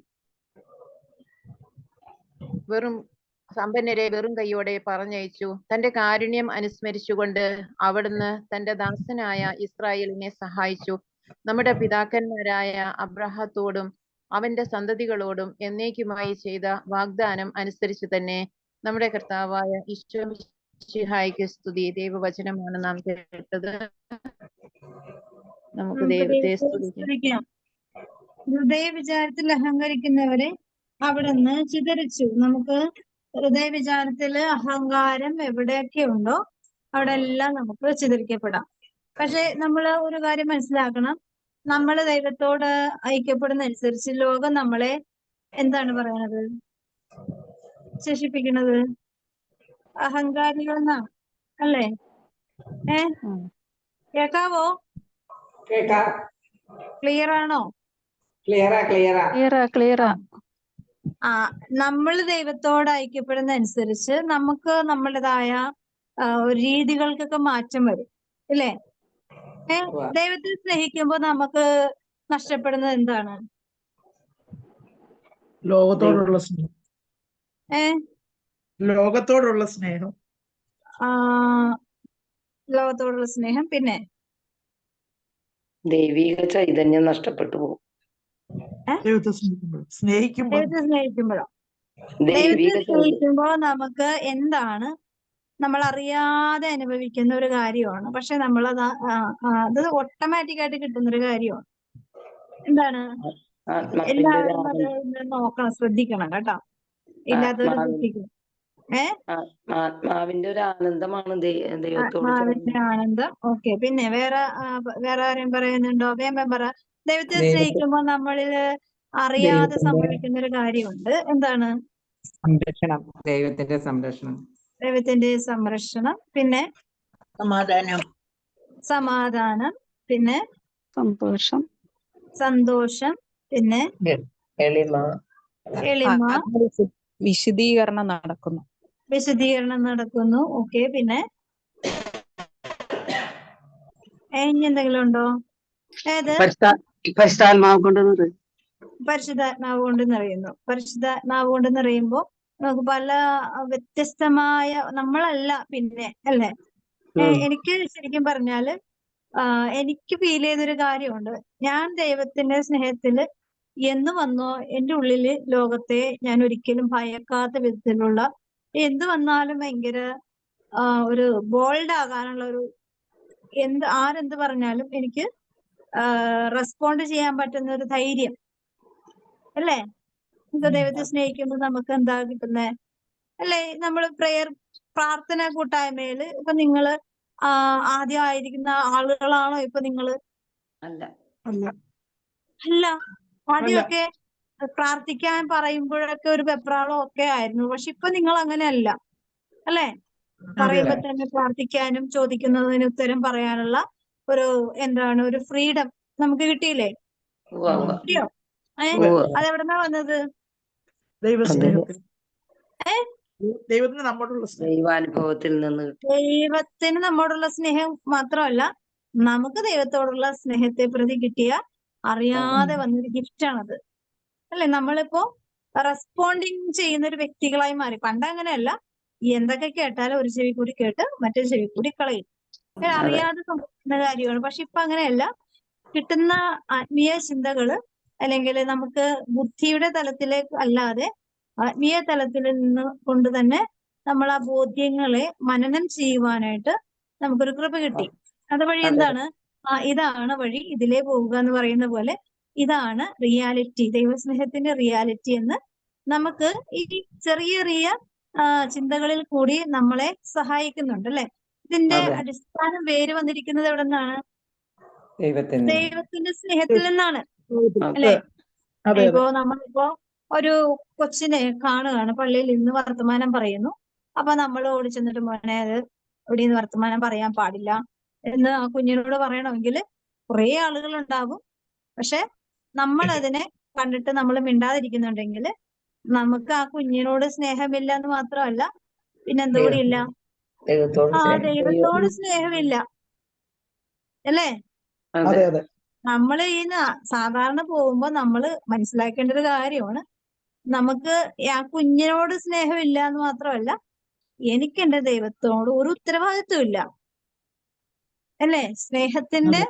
[SPEAKER 3] സമ്പന്നരെ വെറും കൈയോടെ പറഞ്ഞയച്ചു. തന്റെ കാരുണ്യം അനുസ്മരിച്ചുകൊണ്ട് അവിടുന്ന് തന്റെ ദാസനായ ഇസ്രായേലിനെ സഹായിച്ചു. നമ്മുടെ പിതാക്കന്മാരായ അബ്രാഹത്തോടും അവന്റെ സന്തതികളോടും എന്നേക്കുമായി ചെയ്ത വാഗ്ദാനം അനുസരിച്ച് തന്നെ നമ്മുടെ കർത്താവായ ഈശോ മിശിഹായ്ക്ക് സ്തുതി. ദൈവവചനമാണ് നാം കേട്ടത്. നമുക്ക് ദൈവത്തെ സ്തുതിക്കാം.
[SPEAKER 1] ഹൃദയ വിചാരത്തിൽ അഹങ്കരിക്കുന്നവരെ അവിടുന്ന് ചിതറിച്ചു. നമുക്ക് ഹൃദയ വിചാരത്തില് അഹങ്കാരം എവിടെയൊക്കെ ഉണ്ടോ അവിടെ എല്ലാം നമുക്ക് ചിതറിക്കപ്പെടാം. പക്ഷെ നമ്മൾ ഒരു കാര്യം മനസ്സിലാക്കണം, നമ്മൾ ദൈവത്തോട് ഐക്യപ്പെടുന്ന അനുസരിച്ച് ലോകം നമ്മളെ എന്താണ് പറയണത്, ശേഷിപ്പിക്കുന്നത് അഹങ്കാരികളെന്നാണ് അല്ലേ? കേക്കാവോ? ക്ലിയർ ആണോ?
[SPEAKER 4] ക്ലിയറാ.
[SPEAKER 1] നമ്മൾ ദൈവത്തോട് ഐക്യപ്പെടുന്ന അനുസരിച്ച് നമുക്ക് നമ്മുടേതായ രീതികൾക്കൊക്കെ മാറ്റം വരും അല്ലേ? ദൈവത്തെ സ്നേഹിക്കുമ്പോൾ നമുക്ക് നഷ്ടപ്പെടുന്നത് എന്താണ്?
[SPEAKER 4] ലോകത്തോടുള്ള സ്നേഹം. ലോകത്തോടുള്ള സ്നേഹം. പിന്നെ
[SPEAKER 2] ദൈവിക ചൈതന്യം നഷ്ടപ്പെട്ടു പോകും.
[SPEAKER 1] ദൈവത്തെ സ്നേഹിക്കുമ്പോ നമുക്ക് എന്താണ് നമ്മൾ അറിയാതെ അനുഭവിക്കുന്ന ഒരു കാര്യമാണ്. പക്ഷെ നമ്മളത് അത് ഓട്ടോമാറ്റിക് ആയിട്ട് കിട്ടുന്ന ഒരു കാര്യമാണ്. എന്താണ്? എല്ലാവരും അത് നോക്കണം, ശ്രദ്ധിക്കണം കേട്ടോ. ഇല്ലാത്തവര് ശ്രദ്ധിക്കണം.
[SPEAKER 2] ആത്മാവിന്റെ ഒരു ആനന്ദമാണ്
[SPEAKER 1] ആത്മാവിന്റെ ആനന്ദം. ഓക്കെ. പിന്നെ വേറെ ആരെയും പറയുന്നുണ്ടോ? വേമ്പം പറ. ദൈവത്തെ സ്നേഹിക്കുമ്പോ നമ്മളില് അറിയാതെ സംഭവിക്കുന്ന ഒരു കാര്യമുണ്ട്. എന്താണ്? ദൈവത്തിന്റെ സംരക്ഷണം. പിന്നെ സമാധാനം. പിന്നെ സന്തോഷം. പിന്നെ എളിമ.
[SPEAKER 4] വിശദീകരണം
[SPEAKER 1] നടക്കുന്നു. ഓക്കെ. പിന്നെ എന്തെങ്കിലും ഉണ്ടോ? ഏത്?
[SPEAKER 4] പരിശുദ്ധാത്മാവ് കൊണ്ട്
[SPEAKER 1] നിറയുന്നു. പരിശുദ്ധാത്മാവ് കൊണ്ട് നിറയുമ്പോ നമുക്ക് പല വ്യത്യസ്തമായ നമ്മളല്ല പിന്നെ അല്ലേ? എനിക്ക് ശരിക്കും പറഞ്ഞാല് എനിക്ക് ഫീൽ ചെയ്തൊരു കാര്യമുണ്ട്. ഞാൻ ദൈവത്തിന്റെ സ്നേഹത്തില് എന്ന് വന്നോ എന്റെ ഉള്ളില് ലോകത്തെ ഞാൻ ഒരിക്കലും ഭയക്കാത്ത വിധത്തിലുള്ള എന്ത് വന്നാലും ഭയങ്കര ഒരു ബോൾഡ് ആകാനുള്ള ഒരു ആരെന്ത് പറഞ്ഞാലും എനിക്ക് റെസ്പോണ്ട് ചെയ്യാൻ പറ്റുന്ന ഒരു ധൈര്യം അല്ലേ? ദൈവത്തെ സ്നേഹിക്കുമ്പോൾ നമുക്ക് എന്താ കിട്ടുന്നേ അല്ലേ? നമ്മൾ പ്രാർത്ഥന കൂട്ടായ്മയില് ഇപ്പൊ നിങ്ങള് ആദ്യമായിരിക്കുന്ന ആളുകളാണോ ഇപ്പൊ നിങ്ങള്? അല്ല. ആദ്യമൊക്കെ പ്രാർത്ഥിക്കാൻ പറയുമ്പോഴൊക്കെ ഒരു വെപ്രാളം ഒക്കെ ആയിരുന്നു. പക്ഷെ ഇപ്പൊ നിങ്ങൾ അങ്ങനെയല്ല അല്ലേ? പറയുമ്പോ തന്നെ പ്രാർത്ഥിക്കാനും ചോദിക്കുന്നതിന് ഉത്തരം പറയാനുള്ള ഒരു ഫ്രീഡം നമുക്ക് കിട്ടിയില്ലേ? കിട്ടിയോ? അതെവിടെന്നാ വന്നത്?
[SPEAKER 2] ദൈവാനുഭവത്തിൽ നിന്ന്.
[SPEAKER 1] ദൈവത്തിന് നമ്മോടുള്ള സ്നേഹം മാത്രമല്ല, നമുക്ക് ദൈവത്തോടുള്ള സ്നേഹത്തെ പ്രതി കിട്ടിയ അറിയാതെ വന്നൊരു ഗിഫ്റ്റാണത് അല്ലെ? നമ്മളിപ്പോ റെസ്പോണ്ടിങ് ചെയ്യുന്ന ഒരു വ്യക്തികളായി മാറി. പണ്ട് അങ്ങനെയല്ല. എന്തൊക്കെ കേട്ടാലും ഒരു ചെവി കൂടി കേട്ട് മറ്റൊരു ചെവി കൂടി കളയും. അറിയാതെ സംഭവിക്കുന്ന കാര്യമാണ്. പക്ഷെ ഇപ്പൊ അങ്ങനെയല്ല. കിട്ടുന്ന ആത്മീയ ചിന്തകള് അല്ലെങ്കിൽ നമുക്ക് ബുദ്ധിയുടെ തലത്തിലേക്ക് അല്ലാതെ ആത്മീയ തലത്തിൽ നിന്ന് കൊണ്ട് തന്നെ നമ്മൾ ആ ബോധ്യങ്ങളെ മനനം ചെയ്യുവാനായിട്ട് നമുക്കൊരു കൃപ കിട്ടി. അതുവഴി എന്താണ്? ഇതാണ് വഴി, ഇതിലേ പോവുക എന്ന് പറയുന്ന പോലെ ഇതാണ് റിയാലിറ്റി, ദൈവസ്നേഹത്തിന്റെ റിയാലിറ്റി എന്ന് നമുക്ക് ഈ ചെറിയ ചിന്തകളിൽ കൂടി നമ്മളെ സഹായിക്കുന്നുണ്ട് അല്ലെ? ഇതിന്റെ അടിസ്ഥാനം വേര് വന്നിരിക്കുന്നത് എവിടെ നിന്നാണ്? ദൈവത്തിന്റെ സ്നേഹത്തിൽ നിന്നാണ് അല്ലെ? നമ്മളിപ്പോ ഒരു കൊച്ചിനെ കാണുകയാണ്, പള്ളിയിൽ ഇന്ന് വർത്തമാനം പറയുന്നു. അപ്പൊ നമ്മൾ ഓടി ചെന്നിട്ട് മോനെ അത് ഇവിടെ നിന്ന് വർത്തമാനം പറയാൻ പാടില്ല എന്ന് ആ കുഞ്ഞിനോട് പറയണമെങ്കിൽ കുറെ ആളുകൾ ഉണ്ടാകും. പക്ഷെ നമ്മൾ അതിനെ കണ്ടിട്ട് നമ്മൾ മിണ്ടാതിരിക്കുന്നുണ്ടെങ്കിൽ നമുക്ക് ആ കുഞ്ഞിനോട് സ്നേഹമില്ല എന്ന് മാത്രമല്ല, പിന്നെ എന്തുകൂടി ഇല്ല,
[SPEAKER 2] ദൈവത്തോട്
[SPEAKER 1] ദൈവത്തോട് സ്നേഹമില്ല അല്ലേ?
[SPEAKER 2] അതെ.
[SPEAKER 1] നമ്മൾ ഈ സാധാരണ പോകുമ്പോ നമ്മൾ മനസ്സിലാക്കേണ്ട ഒരു കാര്യമാണ്, നമുക്ക് ആ കുഞ്ഞിനോട് സ്നേഹമില്ല എന്ന് മാത്രമല്ല, എനിക്ക് എന്റെ ദൈവത്തോട് ഒരു ഉത്തരവാദിത്വം ഇല്ല അല്ലേ? സ്നേഹത്തിന്റെ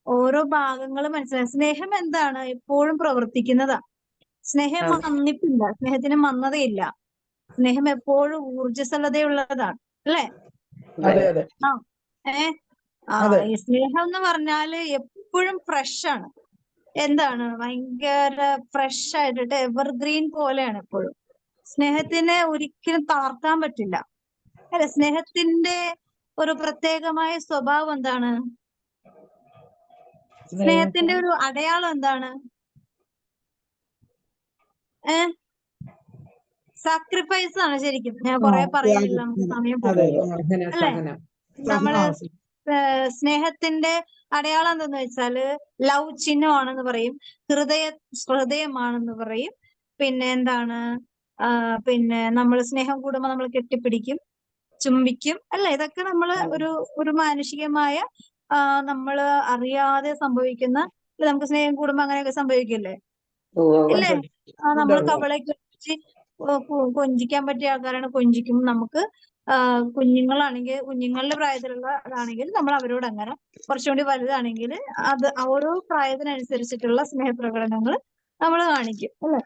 [SPEAKER 1] ഓരോ ഭാഗങ്ങളും മനസ്സിലായി. സ്നേഹം എന്താണ്? എപ്പോഴും പ്രവർത്തിക്കുന്നതാ. സ്നേഹം മന്നിപ്പില്ല, സ്നേഹത്തിന് മന്ദതയില്ല. സ്നേഹം എപ്പോഴും ഊർജ്ജസ്വലതയുള്ളതാണ് അല്ലേ? ഈ സ്നേഹം എന്ന് പറഞ്ഞാല് എപ്പോഴും ഫ്രഷ് ആണ്. എന്താണ്? ഭയങ്കര ഫ്രഷ് ആയിട്ട് എവർഗ്രീൻ പോലെയാണ് എപ്പോഴും. സ്നേഹത്തിനെ ഒരിക്കലും തളർത്താൻ പറ്റില്ല അല്ലെ? സ്നേഹത്തിന്റെ ഒരു പ്രത്യേകമായ സ്വഭാവം എന്താണ്? സ്നേഹത്തിന്റെ ഒരു അടയാളം എന്താണ്? സാക്രിഫൈസ് ആണ് ശരിക്കും. ഞാൻ കുറെ പറയുന്നില്ല, നമുക്ക് സമയം പോകും അല്ലെ? നമ്മള് സ്നേഹത്തിന്റെ അടയാളം എന്തെന്ന് വെച്ചാല് ലവ് ചിഹ്നമാണെന്ന് പറയും, ഹൃദയമാണെന്ന് പറയും. പിന്നെ എന്താണ്? പിന്നെ നമ്മൾ സ്നേഹം കൂടുമ്പോ നമ്മൾ കെട്ടിപ്പിടിക്കും, ചുംബിക്കും അല്ലെ? ഇതൊക്കെ നമ്മള് ഒരു മാനുഷികമായ നമ്മള് അറിയാതെ സംഭവിക്കുന്ന, നമുക്ക് സ്നേഹം കൂടുമ്പോ അങ്ങനെയൊക്കെ സംഭവിക്കില്ലേ ഇല്ലേ? നമ്മൾ കവളെ കൊഞ്ചിക്കാൻ പറ്റിയ ആൾക്കാരാണ് കൊഞ്ചിക്കും. നമുക്ക് കുഞ്ഞുങ്ങളാണെങ്കിൽ, കുഞ്ഞുങ്ങളുടെ പ്രായത്തിലുള്ളതാണെങ്കിൽ നമ്മൾ അവരോട് അങ്ങനെ, കുറച്ചുകൂടി വലുതാണെങ്കിൽ അത് ഓരോ പ്രായത്തിനനുസരിച്ചിട്ടുള്ള സ്നേഹപ്രകടനങ്ങൾ നമ്മൾ കാണിക്കും അല്ലെ?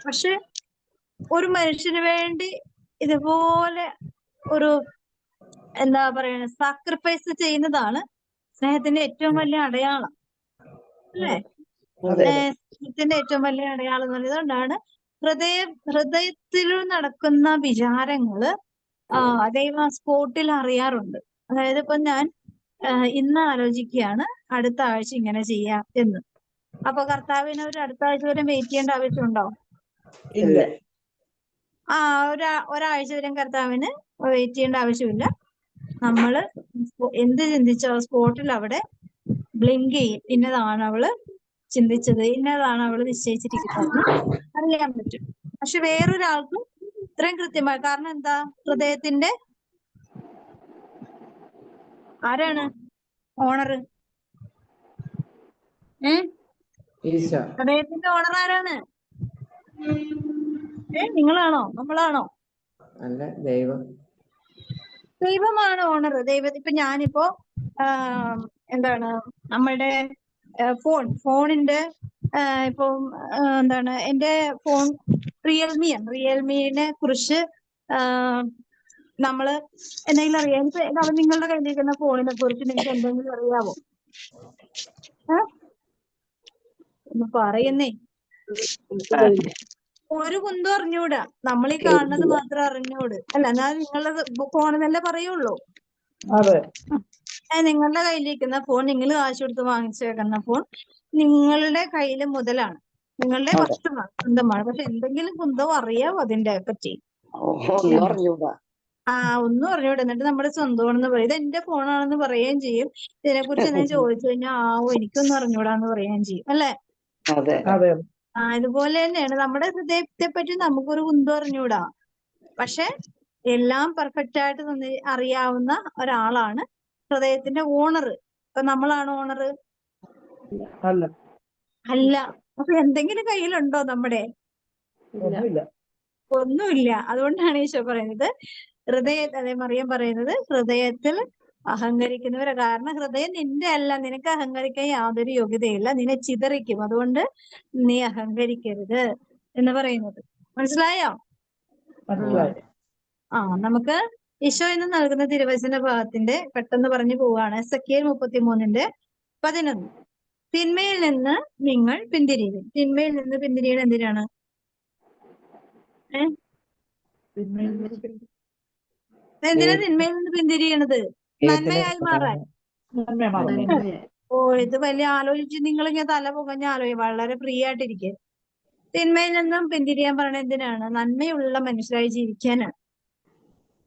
[SPEAKER 1] പക്ഷെ ഒരു മനുഷ്യന് വേണ്ടി ഇതുപോലെ ഒരു എന്താ പറയുക, സാക്രിഫൈസ് ചെയ്യുന്നതാണ് സ്നേഹത്തിന്റെ ഏറ്റവും വലിയ അടയാളം അല്ലേ? സ്നേഹത്തിന്റെ ഏറ്റവും വലിയ അടയാളം എന്ന് പറയുന്നത്. അതുകൊണ്ടാണ് ഹൃദയത്തിൽ നടക്കുന്ന വിചാരങ്ങള് ദൈവം സ്പോട്ടിൽ അറിയാറുണ്ട്. അതായത് ഇപ്പൊ ഞാൻ ഇന്ന് ആലോചിക്കുകയാണ് അടുത്ത ആഴ്ച ഇങ്ങനെ ചെയ്യാം എന്ന്. അപ്പൊ കർത്താവിന് ഒരു അടുത്ത ആഴ്ച വരെ വെയിറ്റ് ചെയ്യേണ്ട ആവശ്യമുണ്ടോ?
[SPEAKER 2] ഇല്ല.
[SPEAKER 1] ഒരാഴ്ച വരെ കർത്താവിന് വെയിറ്റ് ചെയ്യേണ്ട ആവശ്യമില്ല. നമ്മള് എന്ത് ചിന്തിച്ചോ സ്പോട്ടിൽ അവിടെ ബ്ലിങ്ക് ചെയ്യും. ഇന്നതാണ് അവള് ചിന്തിച്ചത്, ഇന്നതാണ് അവള് നിശ്ചയിച്ചിരിക്കുന്നത് അറിയാൻ പറ്റും. പക്ഷെ വേറൊരാൾക്കും ഇത്രയും കൃത്യമായി. കാരണം എന്താ? ഹൃദയത്തിന്റെ ആരാണ് ഓണർ? ഹൃദയത്തിന്റെ ഓണർ ആരാണ്? നിങ്ങളാണോ നമ്മളാണോ?
[SPEAKER 2] അല്ല,
[SPEAKER 1] ദൈവമാണ് ഓണർ. ഇപ്പൊ ഞാനിപ്പോ എന്താണ് നമ്മളുടെ ഫോണിന്റെ ഇപ്പം എന്താണ് എന്റെ ഫോൺ റിയൽമിനെ കുറിച്ച് നമ്മള് എന്തെങ്കിലും അറിയാം? എനിക്ക് നിങ്ങളുടെ കയ്യിലിരിക്കുന്ന ഫോണിനെ കുറിച്ച് നിങ്ങൾക്ക് എന്തെങ്കിലും അറിയാവോ? ഒന്ന് പറയുന്നേ. ഒരു കുന്തം അറിഞ്ഞൂടാ. നമ്മൾ ഈ കാണുന്നത് മാത്രം അറിഞ്ഞൂട് അല്ല. എന്നാൽ നിങ്ങളുടെ ഫോണെന്നല്ലേ പറയുള്ളൂ. നിങ്ങളുടെ കയ്യിലിരിക്കുന്ന ഫോൺ, നിങ്ങൾ കാശ് കൊടുത്ത് വാങ്ങിച്ചേക്കുന്ന ഫോൺ നിങ്ങളുടെ കയ്യില് മുതലാണ്, നിങ്ങളുടെ വസ്തുവാണ്, സ്വന്തമാണ്. പക്ഷെ എന്തെങ്കിലും കുന്തം അറിയാവോ അതിന്റെ പറ്റി? ഒന്നും അറിഞ്ഞൂടാ. എന്നിട്ട് നമ്മുടെ സ്വന്തമാണെന്ന് പറയും. ഇത് എന്റെ ഫോണാണെന്ന് പറയുകയും ചെയ്യും. ഇതിനെക്കുറിച്ച് എന്തെങ്കിലും ചോദിച്ചു കഴിഞ്ഞാൽ എനിക്കൊന്നും അറിഞ്ഞൂടാന്ന് പറയുകയും ചെയ്യും അല്ലെ? ഇതുപോലെ തന്നെയാണ് നമ്മുടെ ഹൃദയത്തെ പറ്റി നമുക്കൊരു കുന്തം അറിഞ്ഞൂടാ. പക്ഷെ എല്ലാം പെർഫെക്റ്റ് ആയിട്ട് അറിയാവുന്ന ഒരാളാണ് ഹൃദയത്തിന്റെ ഓണർ. ഇപ്പൊ നമ്മളാണ് ഓണർ? അല്ല. അപ്പൊ എന്തെങ്കിലും കയ്യിലുണ്ടോ നമ്മുടെ? ഒന്നുമില്ല. അതുകൊണ്ടാണ് ഈശോ പറയുന്നത് മറിയം പറയുന്നത് ഹൃദയത്തിൽ അഹങ്കരിക്കുന്നവരെ. കാരണം ഹൃദയം നിന്റെ അല്ല, നിനക്ക് അഹങ്കരിക്കാൻ യാതൊരു യോഗ്യതയില്ല, നിന്നെ ചിതറിക്കും. അതുകൊണ്ട് നീ അഹങ്കരിക്കരുത് എന്ന് പറയുന്നത്. മനസ്സിലായോ? നമുക്ക് ഈശോ ഇന്ന് നൽകുന്ന തിരുവചന ഭാഗത്തിന്റെ പെട്ടെന്ന് പറഞ്ഞു പോവാണ്. എസെക്കിയേൽ 33:11. തിന്മയിൽ നിന്ന് നിങ്ങൾ പിന്തിരിയുവിൻ. തിന്മയിൽ നിന്ന് പിന്തിരിയണ എന്തിനാണ്? എന്തിനാ തിന്മയിൽ നിന്ന് പിന്തിരിയണത്? നന്മയായി മാറാൻ. ഇത് വലിയ ആലോചിച്ച് നിങ്ങൾ ഇങ്ങനെ തല പുകഞ്ഞ വളരെ ഫ്രീ ആയിട്ടിരിക്കുക. തിന്മയിൽ നിന്നും പിന്തിരിയാൻ പറയണത് എന്തിനാണ്? നന്മയുള്ള മനുഷ്യരായി ജീവിക്കാനാണ്.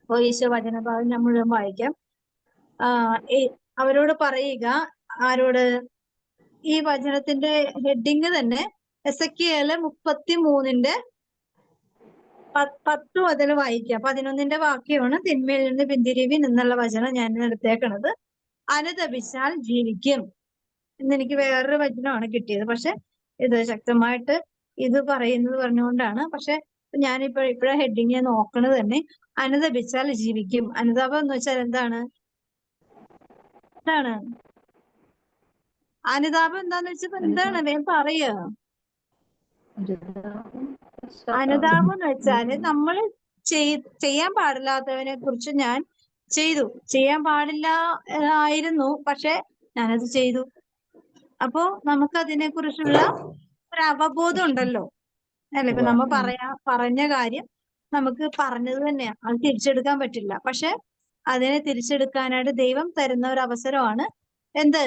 [SPEAKER 1] അപ്പൊ ഈശോ വചനഭാഗം ഞാൻ മുഴുവൻ വായിക്കാം. അവരോട് പറയുക, ആരോട്? ഈ വചനത്തിന്റെ ഹെഡിങ് തന്നെ എസെക്കിയേല് 33 10 മുതൽ വായിക്കാം. 11 വാക്യമാണ് തിന്മയിൽ നിന്ന് പിന്തിരിവിൻ എന്നുള്ള വചനം ഞാൻ എടുത്തേക്കണത്. അനുതപിച്ചാൽ ജീവിക്കും എന്നെനിക്ക് വേറൊരു വചനമാണ് കിട്ടിയത്. പക്ഷെ ഇത് ശക്തമായിട്ട് ഇത് പറഞ്ഞുകൊണ്ടാണ്. പക്ഷെ ഇപ്പോഴാ ഹെഡിങ് ഞാൻ നോക്കണത് തന്നെ അനുതപിച്ചാൽ ജീവിക്കും. അനുതാപം എന്ന് വെച്ചാൽ എന്താണ്? അനുതാപം എന്താന്ന് വെച്ചപ്പോ എന്താണ്? വേഗം പറയുക. അനുതാപം എന്ന് വെച്ചാല് നമ്മൾ ചെയ്യാൻ പാടില്ലാത്തവനെ കുറിച്ച് ഞാൻ ചെയ്തു. ചെയ്യാൻ പാടില്ല ആയിരുന്നു, പക്ഷെ ഞാനത് ചെയ്തു. അപ്പോ നമുക്ക് അതിനെ കുറിച്ചുള്ള ഒരു അവബോധം ഉണ്ടല്ലോ, അല്ലെ? ഇപ്പൊ നമ്മ പറഞ്ഞ കാര്യം നമുക്ക് പറഞ്ഞത് തന്നെയാ, അത് തിരിച്ചെടുക്കാൻ പറ്റില്ല. പക്ഷെ അതിനെ തിരിച്ചെടുക്കാനായിട്ട് ദൈവം തരുന്ന ഒരു അവസരമാണ് എന്ത്?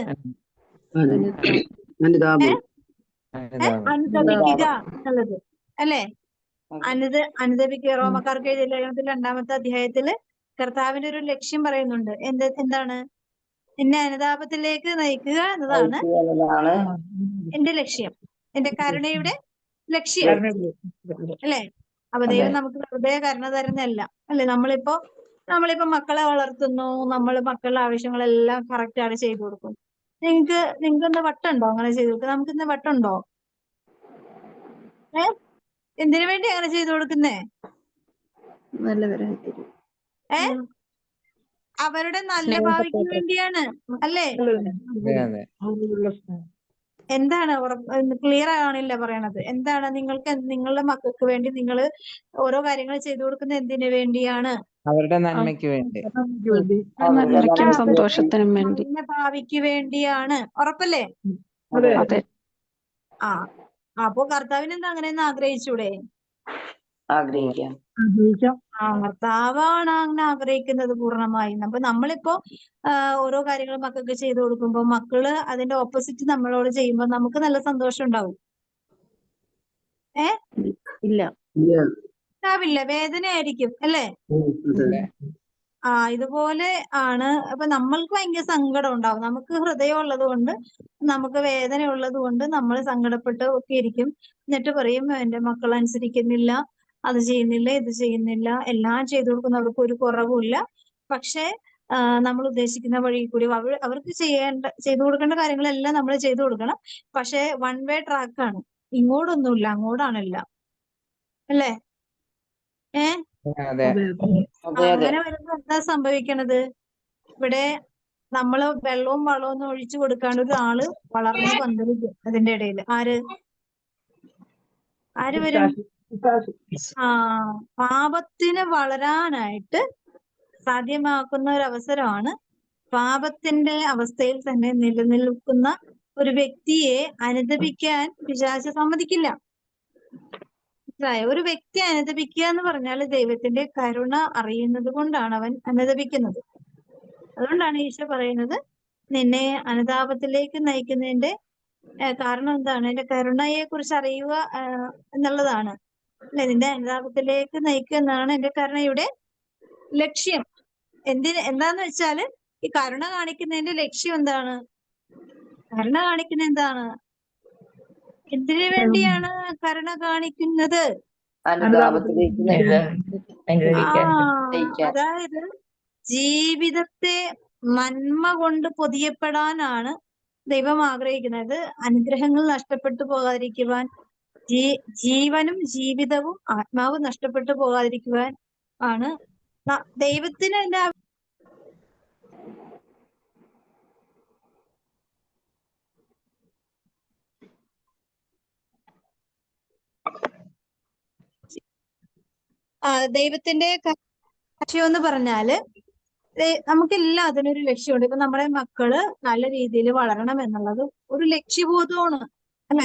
[SPEAKER 1] അനുതപിക്കുക എന്നുള്ളത്, അല്ലെ? അനുതപിക്കുക. റോമക്കാർക്ക് എഴുതിയ ലേഖനത്തിൽ 2-ാമത്തെ അധ്യായത്തില് കർത്താവിന്റെ ഒരു ലക്ഷ്യം പറയുന്നുണ്ട്. എന്താണ്? എന്നെ അനുതാപത്തിലേക്ക് നയിക്കുക എന്നതാണ് എന്റെ ലക്ഷ്യം, എന്റെ കരുണയുടെ ലക്ഷ്യം, അല്ലെ? അപ്പൊ ദൈവം നമുക്ക് വെറുതെ കരുണ തരുന്നല്ല, അല്ലെ? നമ്മളിപ്പോ മക്കളെ വളർത്തുന്നു, നമ്മൾ മക്കളുടെ ആവശ്യങ്ങളെല്ലാം കറക്റ്റ് ആണ് ചെയ്തു കൊടുക്കും. നിങ്ങൾക്ക് ഇന്ന് വട്ടുണ്ടോ അങ്ങനെ ചെയ്തു കൊടുക്കുക? നമുക്ക് ഇന്ന് വട്ടുണ്ടോ? എന്തിനു വേണ്ടി അങ്ങനെ ചെയ്തു കൊടുക്കുന്നേ? അവരുടെ നല്ല ഭാവിക്ക് വേണ്ടിയാണ്, അല്ലേ? എന്താണ് ക്ലിയർ ആണില്ല പറയണത്? എന്താണ് നിങ്ങളുടെ മക്കൾക്ക് വേണ്ടി നിങ്ങൾ ഓരോ കാര്യങ്ങൾ ചെയ്തു കൊടുക്കുന്നത് എന്തിനു വേണ്ടിയാണ്?
[SPEAKER 5] അവരുടെ നന്മയ്ക്ക് വേണ്ടി,
[SPEAKER 4] സന്തോഷത്തിനും വേണ്ടി,
[SPEAKER 1] നല്ല ഭാവിക്ക് വേണ്ടിയാണ്. ഉറപ്പല്ലേ? അപ്പോ കർത്താവിന് എന്താ അങ്ങനെയൊന്നും ആഗ്രഹിച്ചൂടെ? കർത്താവാണ് അങ്ങനെ ആഗ്രഹിക്കുന്നത് പൂർണ്ണമായും. അപ്പൊ നമ്മളിപ്പോ ഓരോ കാര്യങ്ങൾ മക്കൾക്ക് ചെയ്തു കൊടുക്കുമ്പോ മക്കള് അതിന്റെ ഓപ്പോസിറ്റ് നമ്മളോട് ചെയ്യുമ്പോ നമുക്ക് നല്ല സന്തോഷം ഉണ്ടാവും. ഉണ്ടാവില്ല, വേദനയായിരിക്കും, അല്ലേ? ഇതുപോലെ ആണ്. അപ്പൊ നമ്മൾക്ക് ഭയങ്കര സങ്കടം ഉണ്ടാവും. നമുക്ക് ഹൃദയം ഉള്ളത് കൊണ്ട്, നമുക്ക് വേദന ഉള്ളത് കൊണ്ട് നമ്മൾ സങ്കടപ്പെട്ട് ഒക്കെ ഇരിക്കും. എന്നിട്ട് പറയും എന്റെ മക്കൾ അനുസരിക്കുന്നില്ല, അത് ചെയ്യുന്നില്ല, ഇത് ചെയ്യുന്നില്ല, എല്ലാം ചെയ്തു കൊടുക്കുന്ന അവർക്ക് ഒരു കുറവുമില്ല. പക്ഷെ നമ്മൾ ഉദ്ദേശിക്കുന്ന വഴി കൂടി അവർക്ക് ചെയ്തു കൊടുക്കേണ്ട കാര്യങ്ങളെല്ലാം നമ്മൾ ചെയ്തു കൊടുക്കണം. പക്ഷെ 1 വേ ട്രാക്കാണ്, ഇങ്ങോട്ടൊന്നുമില്ല, അങ്ങോട്ടാണല്ല, അല്ലേ? അങ്ങനെ വരുമ്പോ എന്താ സംഭവിക്കണത്? ഇവിടെ നമ്മള് വെള്ളവും വളവും ഒഴിച്ചു കൊടുക്കാണ്ട് ഒരാള് വളർന്ന് പന്തലിക്കും അതിന്റെ ഇടയിൽ. ആര് വരും? പാപത്തിന് വളരാനായിട്ട് സാധ്യമാക്കുന്ന ഒരു അവസരമാണ്. പാപത്തിന്റെ അവസ്ഥയിൽ തന്നെ നിലനിൽക്കുന്ന ഒരു വ്യക്തിയെ അനുതപിക്കാൻ പിശാച് സമ്മതിക്കില്ല. ഒരു വ്യക്തി അനുതപിക്കുക എന്ന് പറഞ്ഞാൽ ദൈവത്തിന്റെ കരുണ അറിയുന്നത് കൊണ്ടാണ് അവൻ അനുതപിക്കുന്നത്. അതുകൊണ്ടാണ് ഈശോ പറയുന്നത് നിന്നെ അനുതാപത്തിലേക്ക് നയിക്കുന്നതിന്റെ കാരണം എന്താണ്? എന്റെ കരുണയെ കുറിച്ച് അറിയുക എന്നുള്ളതാണ്, അല്ലെ? നിന്റെ അനുതാപത്തിലേക്ക് നയിക്കുക എന്നാണ് എന്റെ കരുണയുടെ ലക്ഷ്യം. എന്താന്ന് വെച്ചാല് ഈ കരുണ കാണിക്കുന്നതിന്റെ ലക്ഷ്യം എന്താണ്? കരുണ കാണിക്കുന്ന എന്താണ്? എന്തിനു വേണ്ടിയാണ് കരുണ കാണിക്കുന്നത്? അതായത് ജീവിതത്തെ നന്മ കൊണ്ട് പൊതിയപ്പെടാനാണ് ദൈവം ആഗ്രഹിക്കുന്നത്. അനുഗ്രഹങ്ങൾ നഷ്ടപ്പെട്ടു പോകാതിരിക്കുവാൻ, ജീവനും ജീവിതവും ആത്മാവും നഷ്ടപ്പെട്ടു പോകാതിരിക്കുവാൻ ആണ് ദൈവത്തിന് അതിന്റെ ദൈവത്തിന്റെ ലക്ഷ്യം എന്ന് പറഞ്ഞാല് നമുക്കെല്ലാം അതിനൊരു ലക്ഷ്യമുണ്ട്. ഇപ്പൊ നമ്മുടെ മക്കള് നല്ല രീതിയിൽ വളരണം എന്നുള്ളത് ഒരു ലക്ഷ്യബോധമാണ്, അല്ലെ?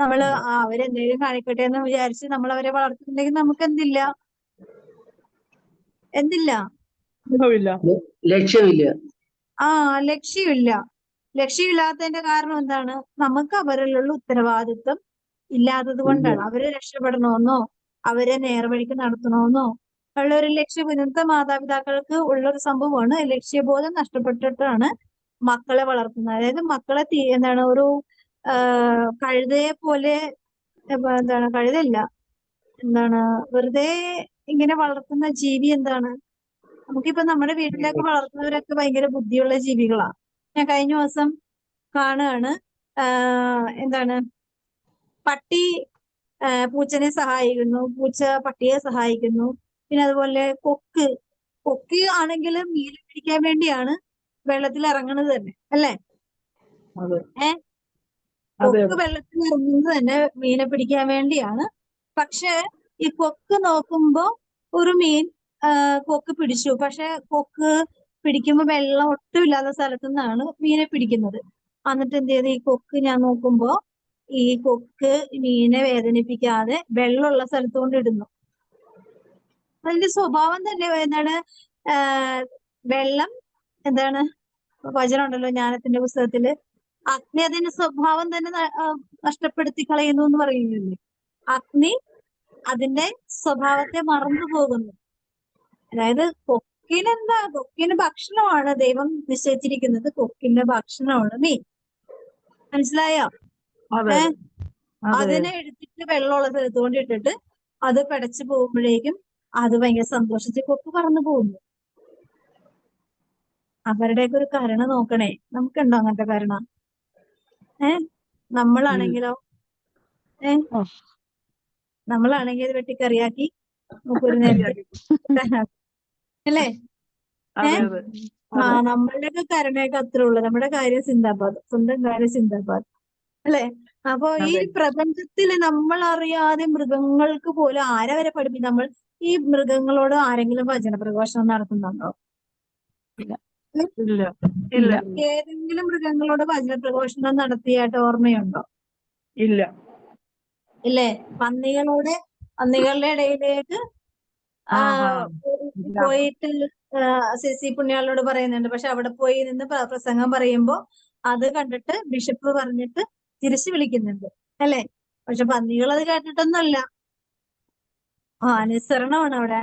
[SPEAKER 1] നമ്മള് അവരെന്തെങ്കിലും കാണിക്കട്ടെ എന്ന് വിചാരിച്ച് നമ്മൾ അവരെ വളർത്തുന്നുണ്ടെങ്കിൽ നമുക്ക് എന്തില്ല?
[SPEAKER 4] ലക്ഷ്യമില്ല.
[SPEAKER 1] ലക്ഷ്യമില്ലാത്തതിന്റെ കാരണം എന്താണ്? നമുക്ക് അവരിലുള്ള ഉത്തരവാദിത്വം ഇല്ലാത്തത് കൊണ്ടാണ്. അവര് രക്ഷപ്പെടണമെന്നോ അവരെ നേർവഴിക്ക് നടത്തണമെന്നോ ഉള്ള ഒരു ലക്ഷ്യം ഇന്നത്തെ മാതാപിതാക്കൾക്ക് ഉള്ളൊരു സംഭവമാണ്. ലക്ഷ്യബോധം നഷ്ടപ്പെട്ടിട്ടാണ് മക്കളെ വളർത്തുന്നത്. അതായത് മക്കളെ എന്താണ് ഒരു കഴുതയെ പോലെ എന്താണ് കഴുതല്ല എന്താണ് വെറുതെ ഇങ്ങനെ വളർത്തുന്ന ജീവി എന്താണ് നമുക്കിപ്പോ നമ്മുടെ വീട്ടിലൊക്കെ വളർത്തുന്നവരൊക്കെ ഭയങ്കര ബുദ്ധിയുള്ള ജീവികളാ. ഞാൻ കഴിഞ്ഞ ദിവസം കാണുകയാണ് എന്താണ് പട്ടി പൂച്ചനെ സഹായിക്കുന്നു, പൂച്ച പട്ടിയെ സഹായിക്കുന്നു. പിന്നെ അതുപോലെ കൊക്ക് ആണെങ്കിലും മീനെ പിടിക്കാൻ വേണ്ടിയാണ് വെള്ളത്തിൽ ഇറങ്ങുന്നത് തന്നെ അല്ലേ? കൊക്ക് വെള്ളത്തിൽ ഇറങ്ങുന്നത് തന്നെ മീനെ പിടിക്കാൻ വേണ്ടിയാണ്. പക്ഷെ ഈ കൊക്ക് നോക്കുമ്പോ ഒരു മീൻ കൊക്ക് പിടിച്ചു. പക്ഷെ കൊക്ക് പിടിക്കുമ്പോ വെള്ളം ഒട്ടും ഇല്ലാത്ത സ്ഥലത്തു നിന്നാണ് മീനെ പിടിക്കുന്നത്. എന്നിട്ട് എന്ത് ചെയ്ത് ഈ കൊക്ക് ഞാൻ നോക്കുമ്പോ ഈ കൊക്ക് മീനെ വേദനിപ്പിക്കാതെ വെള്ളമുള്ള സ്ഥലത്ത് കൊണ്ട് ഇടുന്നു. അതിന്റെ സ്വഭാവം തന്നെ എന്താണ് വെള്ളം എന്താണ് വചനം ഉണ്ടല്ലോ ജ്ഞാനത്തിന്റെ പുസ്തകത്തില് അഗ്നി അതിന്റെ സ്വഭാവം തന്നെ നഷ്ടപ്പെടുത്തി കളയുന്നു എന്ന് പറയുന്നില്ലേ? അഗ്നി അതിന്റെ സ്വഭാവത്തെ മറന്നു പോകുന്നു. അതായത് കൊക്കിന് ഭക്ഷണമാണ് ദൈവം നിശ്ചയിച്ചിരിക്കുന്നത്. കൊക്കിന്റെ ഭക്ഷണമാണ് മീൻ. മനസ്സിലായോ? അതിനെ എടുത്തിട്ട് വെള്ളമുള്ള സ്ഥലത്ത് കൊണ്ട് ഇട്ടിട്ട് അത് പിടച്ചു പോകുമ്പോഴേക്കും അത് ഭയങ്കര സന്തോഷിച്ച് കൊക്ക് പറന്നു പോകുന്നു. അവരുടെയൊക്കെ ഒരു കരുണ നോക്കണേ. നമുക്കുണ്ടോ അങ്ങനത്തെ കരുണ? നമ്മളാണെങ്കിലോ നമ്മളാണെങ്കിൽ അത് വെട്ടിക്കറിയാക്കി നമുക്കൊരു നേരത്തെ അല്ലേ? നമ്മളുടെയൊക്കെ കരുണയൊക്കെ അത്രേ ഉള്ളൂ. നമ്മുടെ കാര്യം സിന്ദാബാദ്, സ്വന്തം കാര്യം സിന്ദാബാദ് അല്ലെ? അപ്പൊ ഈ പ്രപഞ്ചത്തില് നമ്മൾ അറിയാതെ മൃഗങ്ങൾക്ക് പോലും ആരവരെ പഠിപ്പിക്കും. നമ്മൾ ഈ മൃഗങ്ങളോട് ആരെങ്കിലും വചന പ്രഘോഷണം നടത്തുന്നുണ്ടോ? ഏതെങ്കിലും മൃഗങ്ങളോട് വചന പ്രഘോഷണം നടത്തിയായിട്ട് ഓർമ്മയുണ്ടോ? ഇല്ലേ? പന്നികളുടെ ഇടയിലേക്ക് പോയിട്ട് സിസി പുണ്യാളോട് പറയുന്നുണ്ട്. പക്ഷെ അവിടെ പോയി നിന്ന് പ്രസംഗം പറയുമ്പോ അത് കണ്ടിട്ട് ബിഷപ്പ് പറഞ്ഞിട്ട് തിരിച്ചു വിളിക്കുന്നുണ്ട് അല്ലെ? പക്ഷെ പന്നികൾ അത് കേട്ടിട്ടൊന്നുമല്ല. അനുസരണമാണ് അവിടെ.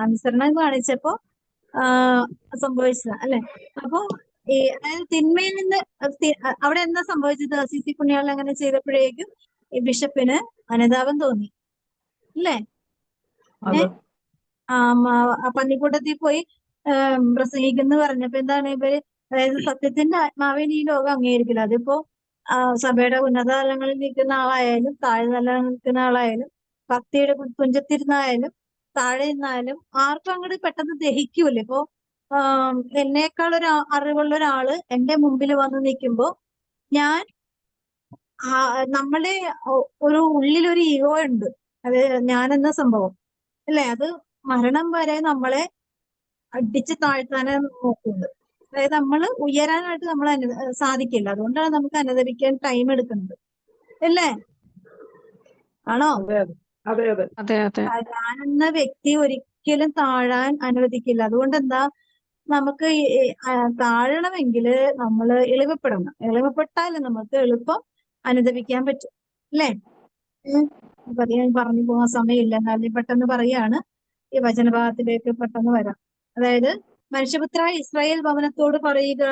[SPEAKER 1] അനുസരണം കാണിച്ചപ്പോ സംഭവിച്ചത് അല്ലെ? അപ്പൊ ഈ അതായത് തിന്മയിൽ നിന്ന് അവിടെ എന്താ സംഭവിച്ചത്? സിസി പുണ്യാളൻ അങ്ങനെ ചെയ്തപ്പോഴേക്കും ഈ ബിഷപ്പിന് അനുതാപം തോന്നി അല്ലേ? പന്നിക്കൂട്ടത്തിൽ പോയി പ്രസംഗിക്കുന്നു പറഞ്ഞപ്പോ എന്താണ് ഇവര് അതായത് സത്യത്തിന്റെ ആത്മാവിന് ഈ ലോകം അംഗീകരിക്കില്ല. അതിപ്പോ സഭയുടെ ഉന്നത തലങ്ങളിൽ നിൽക്കുന്ന ആളായാലും താഴ്തലങ്ങളിൽ നിൽക്കുന്ന ആളായാലും ഭക്തിയുടെ തുഞ്ചത്തിരുന്നായാലും താഴെ നിന്നായാലും ആർക്കും അങ്ങോട്ട് പെട്ടെന്ന് ദഹിക്കൂല. ഇപ്പോ എന്നേക്കാൾ ഒരു അറിവുള്ള ഒരാള് എന്റെ മുമ്പിൽ വന്ന് നിൽക്കുമ്പോ ഞാൻ നമ്മുടെ ഒരു ഉള്ളിലൊരു ഈഗോ ഉണ്ട്. അത് ഞാനെന്ന സംഭവം അല്ലെ? അത് മരണം വരെ നമ്മളെ അടിച്ച് താഴ്ത്താനേ നോക്കുള്ളൂ. അതായത് നമ്മൾ ഉയരാനായിട്ട് നമ്മൾ സാധിക്കില്ല. അതുകൊണ്ടാണ് നമുക്ക് അനുദപിക്കാൻ ടൈം എടുക്കുന്നത് അല്ലേ? ആണോ? ഞാനെന്ന വ്യക്തി ഒരിക്കലും താഴാൻ അനുവദിക്കില്ല. അതുകൊണ്ട് എന്താ നമുക്ക് താഴണമെങ്കിൽ നമ്മൾ എളിമപ്പെടണം. എളിമപ്പെട്ടാലും നമുക്ക് എളുപ്പം അനുദപിക്കാൻ പറ്റും അല്ലേ? ഞാൻ പറഞ്ഞു പോകാൻ സമയമില്ല. എന്നാലും പെട്ടെന്ന് പറയാണ് ഈ വചനഭാഗത്തിലേക്ക് പെട്ടെന്ന് വരാം. അതായത് മനുഷ്യപുത്ര ഇസ്രായേൽ ഭവനത്തോട് പറയുക,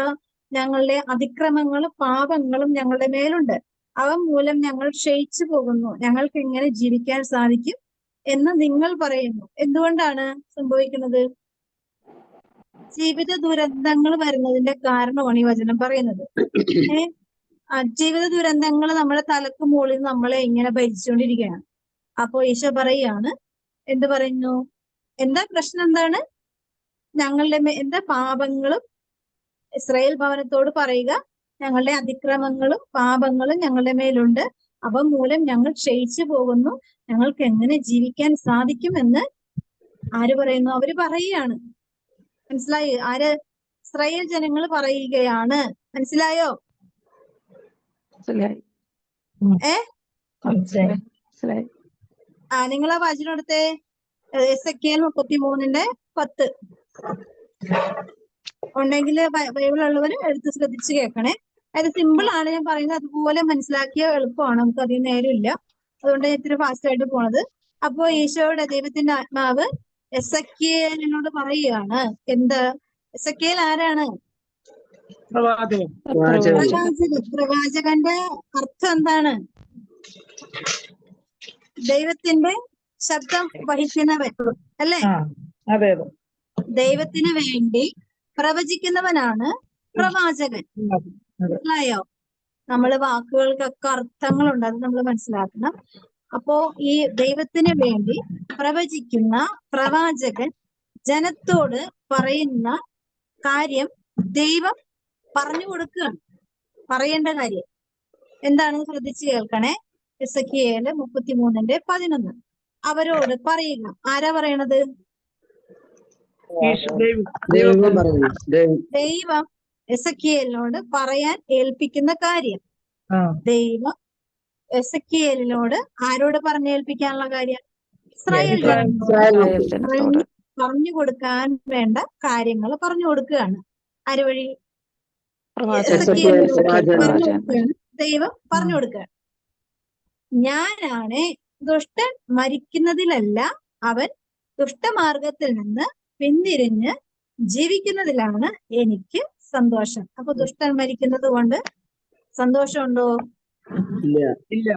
[SPEAKER 1] ഞങ്ങളുടെ അതിക്രമങ്ങളും പാപങ്ങളും ഞങ്ങളുടെ മേലുണ്ട്. അവ മൂലം ഞങ്ങൾ ക്ഷയിച്ചു പോകുന്നു. ഞങ്ങൾക്ക് എങ്ങനെ ജീവിക്കാൻ സാധിക്കും എന്ന് നിങ്ങൾ പറയുന്നു. എന്തുകൊണ്ടാണ് സംഭവിക്കുന്നത്? ജീവിത ദുരന്തങ്ങൾ വരുന്നതിന്റെ കാരണമാണ് ഈ വചനം പറയുന്നത്. ജീവിത ദുരന്തങ്ങൾ നമ്മുടെ തലക്ക് മുകളിൽ നമ്മളെ ഇങ്ങനെ ഭരിച്ചുകൊണ്ടിരിക്കുകയാണ്. അപ്പോ ഈശോ പറയുകയാണ്, എന്ത് പറയുന്നു? എന്താ പ്രശ്നം? എന്താണ്? ഞങ്ങളുടെ എന്താ പാപങ്ങളും ഇസ്രായേൽ ഭവനത്തോട് പറയുക, ഞങ്ങളുടെ അതിക്രമങ്ങളും പാപങ്ങളും ഞങ്ങളുടെ മേലുണ്ട്. അവ മൂലം ഞങ്ങൾ ക്ഷയിച്ചു പോകുന്നു. ഞങ്ങൾക്ക് എങ്ങനെ ജീവിക്കാൻ സാധിക്കുമെന്ന് ആര് പറയുന്നു? അവര് പറയുകയാണ്. മനസ്സിലായി? ആര്? ഇസ്രായേൽ ജനങ്ങൾ പറയുകയാണ്. മനസ്സിലായോ? നിങ്ങൾ ആ വചനം എടുത്തേ. എസെക്കിയേൽ 33:10 ഉണ്ടെങ്കിൽ ബൈബിൾ ഉള്ളവര് എടുത്ത് ശ്രദ്ധിച്ച് കേൾക്കണേ. അത് സിമ്പിൾ ആണ് ഞാൻ പറയുന്നത്. അതുപോലെ മനസ്സിലാക്കിയ എളുപ്പമാണ്. നമുക്ക് അധികം നേരമില്ല. അതുകൊണ്ട് ഇത്തിരി ഫാസ്റ്റ് ആയിട്ട് പോണത്. അപ്പോ ഈശോയുടെ ദൈവത്തിന്റെ ആത്മാവ് എസെക്കിയേലിനോട് പറയുകയാണ്. എന്ത്? എസെക്കിയേൽ ആരാണ്?
[SPEAKER 4] പ്രവാചകൻ.
[SPEAKER 1] പ്രവാചകന്റെ അർത്ഥം എന്താണ്? ദൈവത്തിന്റെ ശബ്ദം വഹിക്കുന്നവൻ അല്ലേ?
[SPEAKER 4] അതെ അതെ.
[SPEAKER 1] ദൈവത്തിന് വേണ്ടി പ്രവചിക്കുന്നവനാണ് പ്രവാചകൻ. മനസ്സിലായോ? നമ്മള് വാക്കുകൾക്കൊക്കെ അർത്ഥങ്ങളുണ്ട്, അത് നമ്മൾ മനസ്സിലാക്കണം. അപ്പോ ഈ ദൈവത്തിന് വേണ്ടി പ്രവചിക്കുന്ന പ്രവാചകൻ ജനത്തോട് പറയുന്ന കാര്യം ദൈവം പറഞ്ഞു കൊടുക്കുകയാണ്. പറയേണ്ട കാര്യം എന്താണ്? ശ്രദ്ധിച്ചു കേൾക്കണേ. എസെക്കിയേല് 33:11 അവരോട് പറയുക. ആരാ പറയണത്? ദൈവം എസെക്കിയേലിനോട് പറയാൻ ഏൽപ്പിക്കുന്ന കാര്യം. ദൈവം എസെക്കിയേലിനോട് ആരോട് പറഞ്ഞേൽപ്പിക്കാനുള്ള കാര്യം? ഇസ്രായേൽ ജനങ്ങളോട് പറഞ്ഞു കൊടുക്കാൻ വേണ്ട കാര്യങ്ങൾ പറഞ്ഞു കൊടുക്കുകയാണ്. ആര് വഴി? എസെക്കിയേലിനോട് പറഞ്ഞു കൊടുക്കുകയാണ്. ദൈവം പറഞ്ഞു കൊടുക്കുകയാണ്. ഞാനാണ് ദുഷ്ടൻ മരിക്കുന്നതിലല്ല, അവൻ ദുഷ്ടമാർഗത്തിൽ നിന്ന് പിന്തിരിഞ്ഞ് ജീവിക്കുന്നതിലാണ് എനിക്ക് സന്തോഷം. അപ്പൊ ദുഷ്ടൻ മരിക്കുന്നത് കൊണ്ട് സന്തോഷമുണ്ടോ?
[SPEAKER 4] ഇല്ല.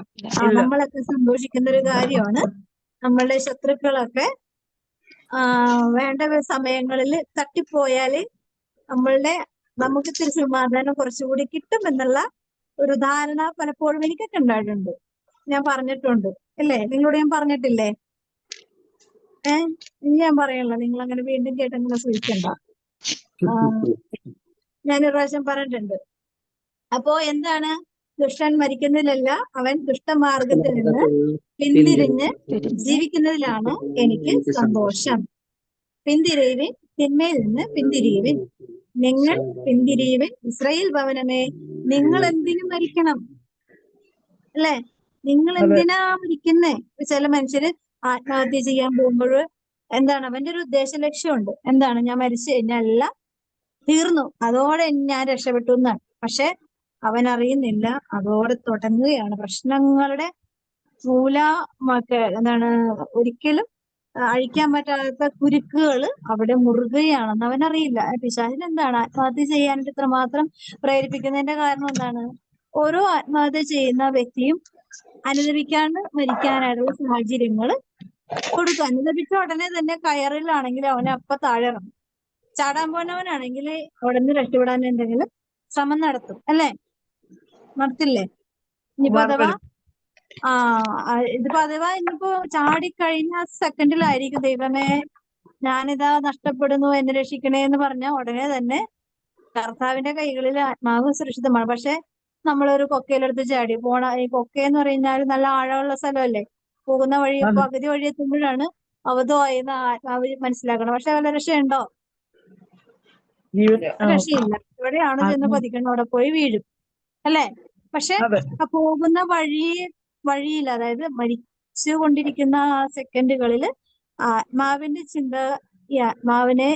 [SPEAKER 1] നമ്മളൊക്കെ സന്തോഷിക്കുന്ന ഒരു കാര്യമാണ്. നമ്മളുടെ ശത്രുക്കളൊക്കെ വേണ്ട സമയങ്ങളിൽ തട്ടിപ്പോയാല് നമുക്ക് ഇത്തിരി സമാധാനം കുറച്ചുകൂടി കിട്ടുമെന്നുള്ള ഒരു ധാരണ പലപ്പോഴും എനിക്കൊക്കെ ഉണ്ടായിട്ടുണ്ട്. ഞാൻ പറഞ്ഞിട്ടുണ്ട് അല്ലേ? നിങ്ങളോട് ഞാൻ പറഞ്ഞിട്ടില്ലേ? ഇനി ഞാൻ പറയല്ല, നിങ്ങൾ അങ്ങനെ വീണ്ടും കേട്ടങ്ങനെ സൂചിക്കണ്ട. ഞാനൊരു പ്രാവശ്യം പറഞ്ഞിട്ടുണ്ട്. അപ്പോ എന്താണ്? ദുഷ്ടൻ മരിക്കുന്നതിലല്ല, അവൻ ദുഷ്ടമാർഗത്തിൽ നിന്ന് പിന്തിരിഞ്ഞ് ജീവിക്കുന്നതിലാണ് എനിക്ക് സന്തോഷം. പിന്തിരിയുവിൻ, തിന്മയിൽ നിന്ന് പിന്തിരിയുവിൻ, നിങ്ങൾ പിന്തിരിയുവിൻ, ഇസ്രായേൽ ഭവനമേ, നിങ്ങൾ എന്തിനു മരിക്കണം? അല്ലെ? നിങ്ങൾ എന്തിനാ മരിക്കുന്നേ? ചില മനുഷ്യര് ആത്മഹത്യ ചെയ്യാൻ പോകുമ്പോൾ എന്താണ് അവന്റെ ഒരു ഉദ്ദേശ ലക്ഷ്യമുണ്ട്. എന്താണ്? ഞാൻ മരിച്ചു കഴിഞ്ഞാൽ എല്ലാം തീർന്നു, അതോടെ ഞാൻ രക്ഷപ്പെട്ടു എന്നാണ്. പക്ഷെ അവൻ അറിയുന്നില്ല, അതോടെ തുടങ്ങുകയാണ് പ്രശ്നങ്ങളുടെ എന്താണ് ഒരിക്കലും അഴിക്കാൻ പറ്റാത്ത കുരുക്കുകൾ അവിടെ മുറുകയാണെന്ന് അവനറിയില്ല. പിശാചിന് എന്താണ് ആത്മഹത്യ ചെയ്യാനായിട്ട് ഇത്രമാത്രം പ്രേരിപ്പിക്കുന്നതിന്റെ കാരണം എന്താണ്? ഓരോ ആത്മഹത്യ ചെയ്യുന്ന വ്യക്തിയും അനുദപിക്കാണ്ട് മരിക്കാനായിട്ടുള്ള സാഹചര്യങ്ങൾ കൊടുക്കുക. അനുദപിച്ച ഉടനെ തന്നെ കയറിലാണെങ്കിൽ അവനെ അപ്പൊ താഴെ ഇറങ്ങും. ചാടാൻ പോനവനാണെങ്കിൽ അവിടെ നിന്ന് രക്ഷപ്പെടാൻ എന്തെങ്കിലും ശ്രമം നടത്തും അല്ലേ? നടത്തില്ലേ? ഇനിയിപ്പോ അഥവാ ഇനിയിപ്പോ ചാടിക്കഴിഞ്ഞ സെക്കൻഡിലായിരിക്കും ദൈവമേ ഞാനിതാ നഷ്ടപ്പെടുന്നു, എന്നെ രക്ഷിക്കണേ എന്ന് പറഞ്ഞ ഉടനെ തന്നെ കർത്താവിന്റെ കൈകളിൽ ആത്മാവ് സുരക്ഷിതമാണ്. പക്ഷെ നമ്മളൊരു കൊക്കയിലെടുത്ത് ചാടി ഈ കൊക്കയെന്ന് പറഞ്ഞാൽ നല്ല ആഴമുള്ള സ്ഥലമല്ലേ? പോകുന്ന വഴി പകുതി വഴി എത്തുമ്പോഴാണ് അവധമായെന്ന് ആത്മാവ് മനസ്സിലാക്കണം. പക്ഷെ വല്ല രക്ഷയുണ്ടോ? രക്ഷയില്ല. എവിടെയാണ് ചെന്ന് പതിക്കണം അവിടെ പോയി വീഴും അല്ലെ? പക്ഷെ പോകുന്ന വഴിയിൽ, അതായത് മരിച്ചു കൊണ്ടിരിക്കുന്ന ആ സെക്കൻഡുകളിൽ ആത്മാവിന്റെ ചിന്ത ഈ ആത്മാവിനെ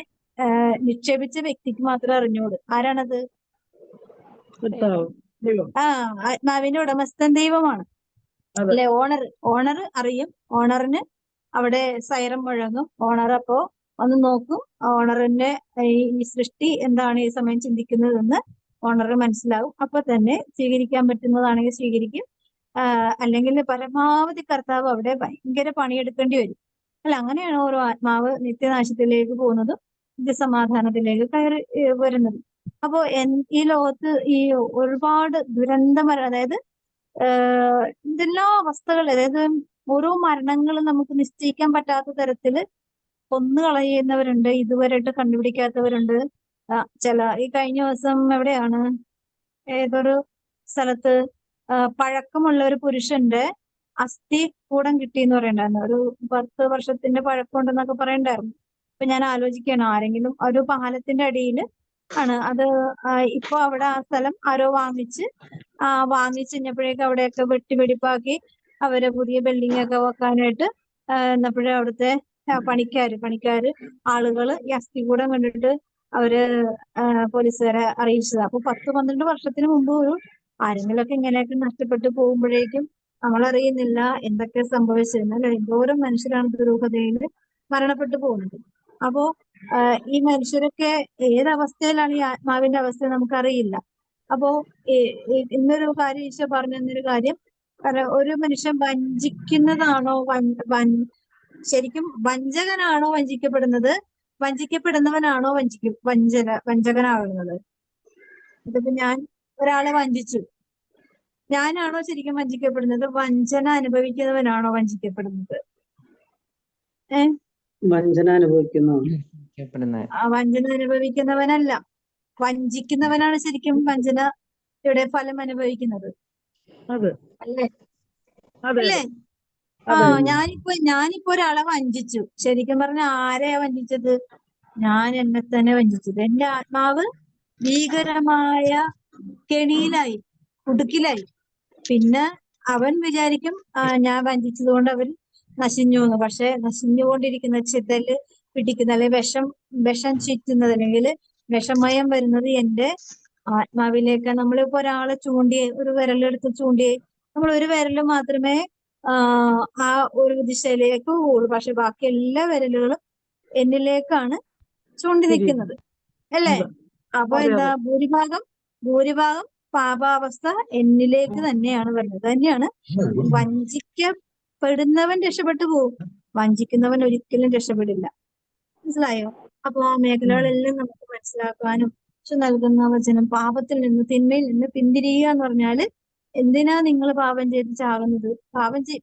[SPEAKER 1] നിക്ഷേപിച്ച വ്യക്തിക്ക് മാത്രമേ അറിഞ്ഞോളൂ. ആരാണത്? ആത്മാവിന്റെ ഉടമസ്ഥൻ ദൈവമാണ് അല്ലെ? ഓണർ അറിയും. ഓണറിന് അവിടെ സൈറം മുഴങ്ങും. ഓണർ അപ്പോ ഒന്ന് നോക്കും. ഓണറിന്റെ ഈ സൃഷ്ടി എന്താണ് ഈ സമയം ചിന്തിക്കുന്നതെന്ന് ഓണറിന് മനസ്സിലാവും. അപ്പൊ തന്നെ സ്വീകരിക്കാൻ പറ്റുന്നതാണെങ്കിൽ സ്വീകരിക്കും. അല്ലെങ്കിൽ പരമാവധി കർത്താവ് അവിടെ ഭയങ്കര പണിയെടുക്കേണ്ടി വരും അല്ല? അങ്ങനെയാണ് ഓരോ ആത്മാവ് നിത്യനാശത്തിലേക്ക് പോകുന്നതും നിത്യസമാധാനത്തിലേക്ക് കയറി വരുന്നതും. അപ്പോ ഈ ലോകത്ത് ഈ ഒരുപാട് അതായത് എന്തെല്ലാം അവസ്ഥകൾ, അതായത് ഓരോ മരണങ്ങളും നമുക്ക് നിശ്ചയിക്കാൻ പറ്റാത്ത തരത്തില് കൊന്നുകളയുന്നവരുണ്ട്, ഇതുവരെയായിട്ട് കണ്ടുപിടിക്കാത്തവരുണ്ട്. ഈ കഴിഞ്ഞ ദിവസം എവിടെയാണ്, ഏതൊരു സ്ഥലത്ത് പഴക്കമുള്ള ഒരു പുരുഷന്റെ അസ്ഥി കൂടം കിട്ടിയെന്ന് പറയണ്ടായിരുന്നു. ഒരു 10 വർഷത്തിന്റെ പഴക്കമുണ്ടെന്നൊക്കെ പറയണ്ടായിരുന്നു. അപ്പൊ ഞാൻ ആലോചിക്കുകയാണ്, ആരെങ്കിലും ഒരു പാലത്തിന്റെ അടിയിൽ ആണ് അത്. ഇപ്പൊ അവിടെ ആ സ്ഥലം ആരോ വാങ്ങിച്ച് കഴിഞ്ഞപ്പോഴേക്കും അവിടെയൊക്കെ വെടിപ്പാക്കി അവര് പുതിയ ബിൽഡിംഗ് ഒക്കെ വെക്കാനായിട്ട് എന്നപ്പോഴേ അവിടുത്തെ പണിക്കാര് ആളുകള് ഈ അസ്ഥികൂടം കണ്ടിട്ട് അവര് പോലീസുകാരെ അറിയിച്ചത്. അപ്പൊ 10-12 വർഷത്തിന് മുമ്പ് ആരെങ്കിലുമൊക്കെ ഇങ്ങനെയൊക്കെ നഷ്ടപ്പെട്ടു പോകുമ്പോഴേക്കും നമ്മളറിയുന്നില്ല എന്തൊക്കെ സംഭവിച്ചിരുന്നാൽ എന്തോരം മനുഷ്യരാണ് ദുരൂഹതയിൽ മരണപ്പെട്ടു പോകുന്നത്. അപ്പോ ഈ മനുഷ്യരൊക്കെ ഏതവസ്ഥയിലാണ് ഈ ആത്മാവിന്റെ അവസ്ഥ നമുക്കറിയില്ല. അപ്പോ ഇന്നൊരു കാര്യം ഈശോ പറഞ്ഞൊരു കാര്യം, ഒരു മനുഷ്യൻ വഞ്ചിക്കുന്നതാണോ ശരിക്കും വഞ്ചകനാണോ വഞ്ചിക്കപ്പെടുന്നത്, വഞ്ചിക്കപ്പെടുന്നവനാണോ വഞ്ചകനാകുന്നത്? ഇതിപ്പോ ഞാൻ ഒരാളെ വഞ്ചിച്ചു, ഞാനാണോ ശരിക്കും വഞ്ചിക്കപ്പെടുന്നത്, വഞ്ചന അനുഭവിക്കുന്നവനാണോ വഞ്ചിക്കപ്പെടുന്നത്?
[SPEAKER 4] വഞ്ചന അനുഭവിക്കുന്നു.
[SPEAKER 1] വഞ്ചന അനുഭവിക്കുന്നവനല്ല, വഞ്ചിക്കുന്നവനാണ് ശരിക്കും വഞ്ചനയുടെ ഫലം അനുഭവിക്കുന്നത്. അല്ലേ? അല്ലേ? ഞാനിപ്പോ ഒരാളെ വഞ്ചിച്ചു. ശരിക്കും പറഞ്ഞാൽ ആരെയാ വഞ്ചിച്ചത്? ഞാൻ എന്നെ തന്നെ വഞ്ചിച്ചത്. എന്റെ ആത്മാവ് ഭീകരമായ കെണിയിലായി, കുടുക്കിലായി. പിന്നെ അവൻ വിചാരിക്കും ഞാൻ വഞ്ചിച്ചത് കൊണ്ട് അവൻ നശിഞ്ഞു എന്ന്. പക്ഷെ നശിഞ്ഞുകൊണ്ടിരിക്കുന്ന ചിതല് പിടിക്കുന്ന, അല്ലെങ്കിൽ വിഷം ചുറ്റുന്നത്, അല്ലെങ്കിൽ വിഷമയം വരുന്നത് എന്റെ ആത്മാവിലേക്ക്. നമ്മളിപ്പോ ഒരാളെ ഒരു വിരലെടുത്ത് ചൂണ്ടിയേ നമ്മൾ ഒരു വിരൽ മാത്രമേ ആ ഒരു ദിശയിലേക്ക് പോവുള്ളൂ. പക്ഷെ ബാക്കി എല്ലാ വിരലുകളും എന്നിലേക്കാണ് ചൂണ്ടി നിൽക്കുന്നത്. അല്ലേ? അപ്പൊ എന്താ, ഭൂരിഭാഗം പാപാവസ്ഥ എന്നിലേക്ക് തന്നെയാണ് വരുന്നത്. തന്നെയാണ് വഞ്ചിക്കപ്പെടുന്നവൻ രക്ഷപ്പെട്ടു പോകും, വഞ്ചിക്കുന്നവൻ ഒരിക്കലും രക്ഷപ്പെടില്ല. മനസ്സിലായോ? അപ്പൊ ആ മേഖലകളെല്ലാം നമുക്ക് മനസ്സിലാക്കാനും നൽകുന്ന വചനം, പാപത്തിൽ നിന്ന്, തിന്മയിൽ നിന്ന് പിന്തിരിയുക എന്ന് പറഞ്ഞാല്, എന്തിനാ നിങ്ങൾ പാപം ചെയ്ത് ചാകുന്നത്?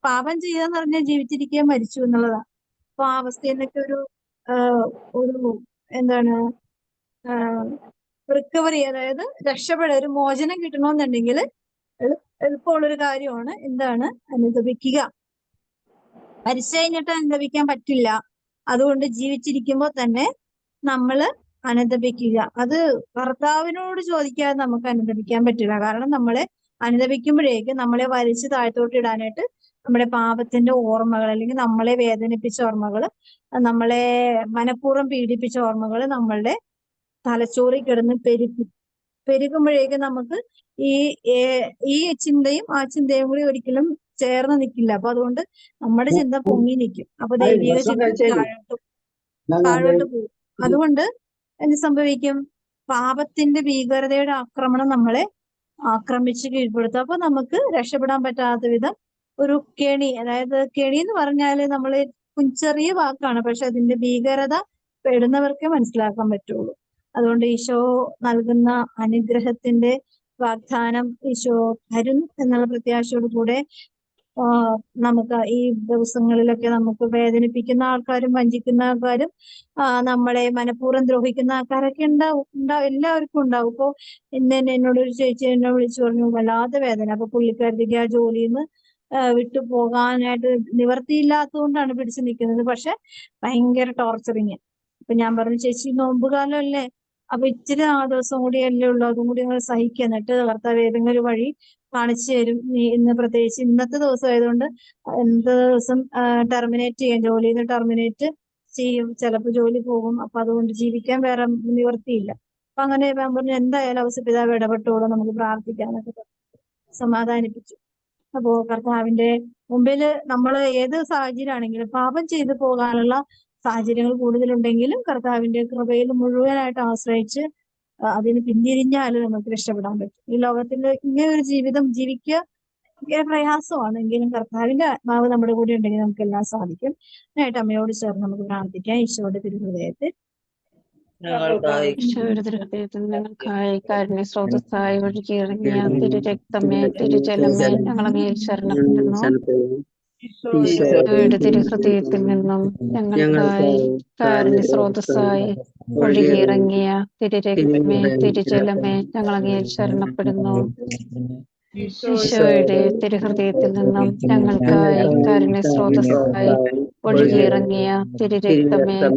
[SPEAKER 1] പാപം ചെയ്യാന്ന് പറഞ്ഞാൽ ജീവിച്ചിരിക്കുക മരിച്ചു എന്നുള്ളതാണ്. അപ്പൊ ആ അവസ്ഥയിൽ നിന്നൊക്കെ ഒരു എന്താണ് റിക്കവറി, അതായത് ഒരു മോചനം കിട്ടണമെന്നുണ്ടെങ്കിൽ എളുപ്പമുള്ളൊരു കാര്യമാണ് എന്താണ്, അനുദപിക്കുക. മരിച്ചു കഴിഞ്ഞിട്ട് അനുദപിക്കാൻ പറ്റില്ല. അതുകൊണ്ട് ജീവിച്ചിരിക്കുമ്പോൾ തന്നെ നമ്മള് അനുദപിക്കുക. അത് ഭർത്താവിനോട് ചോദിക്കാതെ നമുക്ക് അനുദപിക്കാൻ പറ്റില്ല. കാരണം നമ്മളെ അനുദപിക്കുമ്പോഴേക്കും നമ്മളെ വലിച്ചു താഴ്ത്തോട്ട് ഇടാനായിട്ട് നമ്മുടെ പാപത്തിന്റെ ഓർമ്മകൾ, അല്ലെങ്കിൽ നമ്മളെ വേദനിപ്പിച്ച ഓർമ്മകൾ, നമ്മളെ മനഃപൂർവ്വം പീഡിപ്പിച്ച ഓർമ്മകൾ നമ്മളുടെ തലച്ചോറിൽ കിടന്ന് പെരുകുമ്പോഴേക്കും നമുക്ക് ഈ ചിന്തയും ആ ചിന്തയും കൂടി ഒരിക്കലും ചേർന്ന് നിൽക്കില്ല. അപ്പൊ അതുകൊണ്ട് നമ്മുടെ ചിന്ത പൊങ്ങി നിൽക്കും. അപ്പൊ ദൈവിക ചിന്ത താഴോട്ട് പോകും. അതുകൊണ്ട് എന്ത് സംഭവിക്കും? പാപത്തിന്റെ ഭീകരതയുടെ ആക്രമണം നമ്മളെ ആക്രമിച്ച് കീഴ്പ്പെടുത്തും. അപ്പൊ നമുക്ക് രക്ഷപ്പെടാൻ പറ്റാത്ത വിധം ഒരു കെണി, അതായത് കെണി എന്ന് പറഞ്ഞാല് നമ്മള് ചെറിയ വാക്കാണ്, പക്ഷെ അതിന്റെ ഭീകരത പെടുന്നവർക്കേ മനസ്സിലാക്കാൻ പറ്റുള്ളൂ. അതുകൊണ്ട് ഈശോ നൽകുന്ന അനുഗ്രഹത്തിന്റെ വാഗ്ദാനം ഈശോ തരും എന്നുള്ള പ്രത്യാശയോട് കൂടെ നമുക്ക് ഈ ദിവസങ്ങളിലൊക്കെ നമുക്ക് വേദനിപ്പിക്കുന്ന ആൾക്കാരും വഞ്ചിക്കുന്ന ആൾക്കാരും നമ്മളെ മനഃപൂർവ്വം ദ്രോഹിക്കുന്ന ആൾക്കാരൊക്കെ ഉണ്ടാവും. എല്ലാവർക്കും ഉണ്ടാവും. ഇപ്പൊ എന്നോടൊരു ചേച്ചി എന്നെ വിളിച്ചു പറഞ്ഞു, വല്ലാത്ത വേദന. അപ്പൊ പുള്ളിക്കാരത്തേക്ക് ആ ജോലിയിൽ നിന്ന് വിട്ടു പോകാനായിട്ട് നിവർത്തിയില്ലാത്തതുകൊണ്ടാണ് പിടിച്ചു നിൽക്കുന്നത്. പക്ഷെ ഭയങ്കര ടോർച്ചറിങ്. അപ്പൊ ഞാൻ പറഞ്ഞു, ചേച്ചി നോമ്പ് കാലമല്ലേ, അപ്പൊ ഇച്ചിരി ദിവസം കൂടി അല്ലേ ഉള്ളൂ, അതും കൂടി നിങ്ങൾ സഹിക്കുക. എന്നിട്ട് കർത്താവ് ഏതെങ്കിലും ഒരു വഴി കാണിച്ചു തരും. ഇന്ന് പ്രത്യേകിച്ച് ഇന്നത്തെ ദിവസം ആയതുകൊണ്ട് എന്ത് ദിവസം ടെർമിനേറ്റ് ചെയ്യാം, ജോലിയിൽ നിന്ന് ടെർമിനേറ്റ് ചെയ്യും, ചിലപ്പോൾ ജോലി പോകും. അപ്പൊ അതുകൊണ്ട് ജീവിക്കാൻ വേറെ നിവർത്തിയില്ല. അപ്പൊ അങ്ങനെ ഞാൻ പറഞ്ഞു, എന്തായാലും ഔസപിതാവ് ഇടപെട്ടോളൂ, നമുക്ക് പ്രാർത്ഥിക്കാന്നൊക്കെ സമാധാനിപ്പിച്ചു. അപ്പോ കർത്താവിന്റെ മുമ്പിൽ നമ്മൾ ഏത് സാഹചര്യമാണെങ്കിലും, പാപം ചെയ്തു പോകാനുള്ള സാഹചര്യങ്ങൾ കൂടുതലുണ്ടെങ്കിലും കർത്താവിന്റെ കൃപയിൽ മുഴുവനായിട്ട് ആശ്രയിച്ച് അതിന് പിന്തിരിഞ്ഞാൽ നമുക്ക് രക്ഷപ്പെടാൻ പറ്റും. ഈ ലോകത്തിൽ ഇങ്ങനെ ഒരു ജീവിതം ജീവിക്കുക ഭയങ്കര പ്രയാസമാണെങ്കിലും കർത്താവിന്റെ ആത്മാവ് നമ്മുടെ കൂടെ ഉണ്ടെങ്കിൽ നമുക്ക് എല്ലാം സാധിക്കും. അതിനായിട്ട് അമ്മയോട് ചേർന്ന് നമുക്ക് പ്രാർത്ഥിക്കാം. ഈശോയുടെ തിരുഹൃദയത്തിൽ
[SPEAKER 6] ഞങ്ങൾക്കായി കാരുണ്യ സ്രോതസ്സായി ഒഴുകിയിറങ്ങിയ തിരുരക്തമേ, തിരുജലമേ, ഞങ്ങളങ്ങയിൽ ശരണപ്പെടുന്നു. ഈശോയുടെ തിരുഹൃദയത്തിൽ നിന്നും ഞങ്ങൾക്കായി കാരുണ്യ സ്രോതസ്സായി ഒഴുകിയിറങ്ങിയ തിരുരക്തമേ, തിരുജലമേ, ഞങ്ങളങ്ങയിൽ ശരണപ്പെടുന്നു. ഈശോയുടെ തിരുഹൃദയത്തിൽ നിന്നും ഞങ്ങൾക്കായി കാരുണ്യ സ്രോതസ്സായി ഒഴുകിയിറങ്ങിയ തിരുരക്തമേ,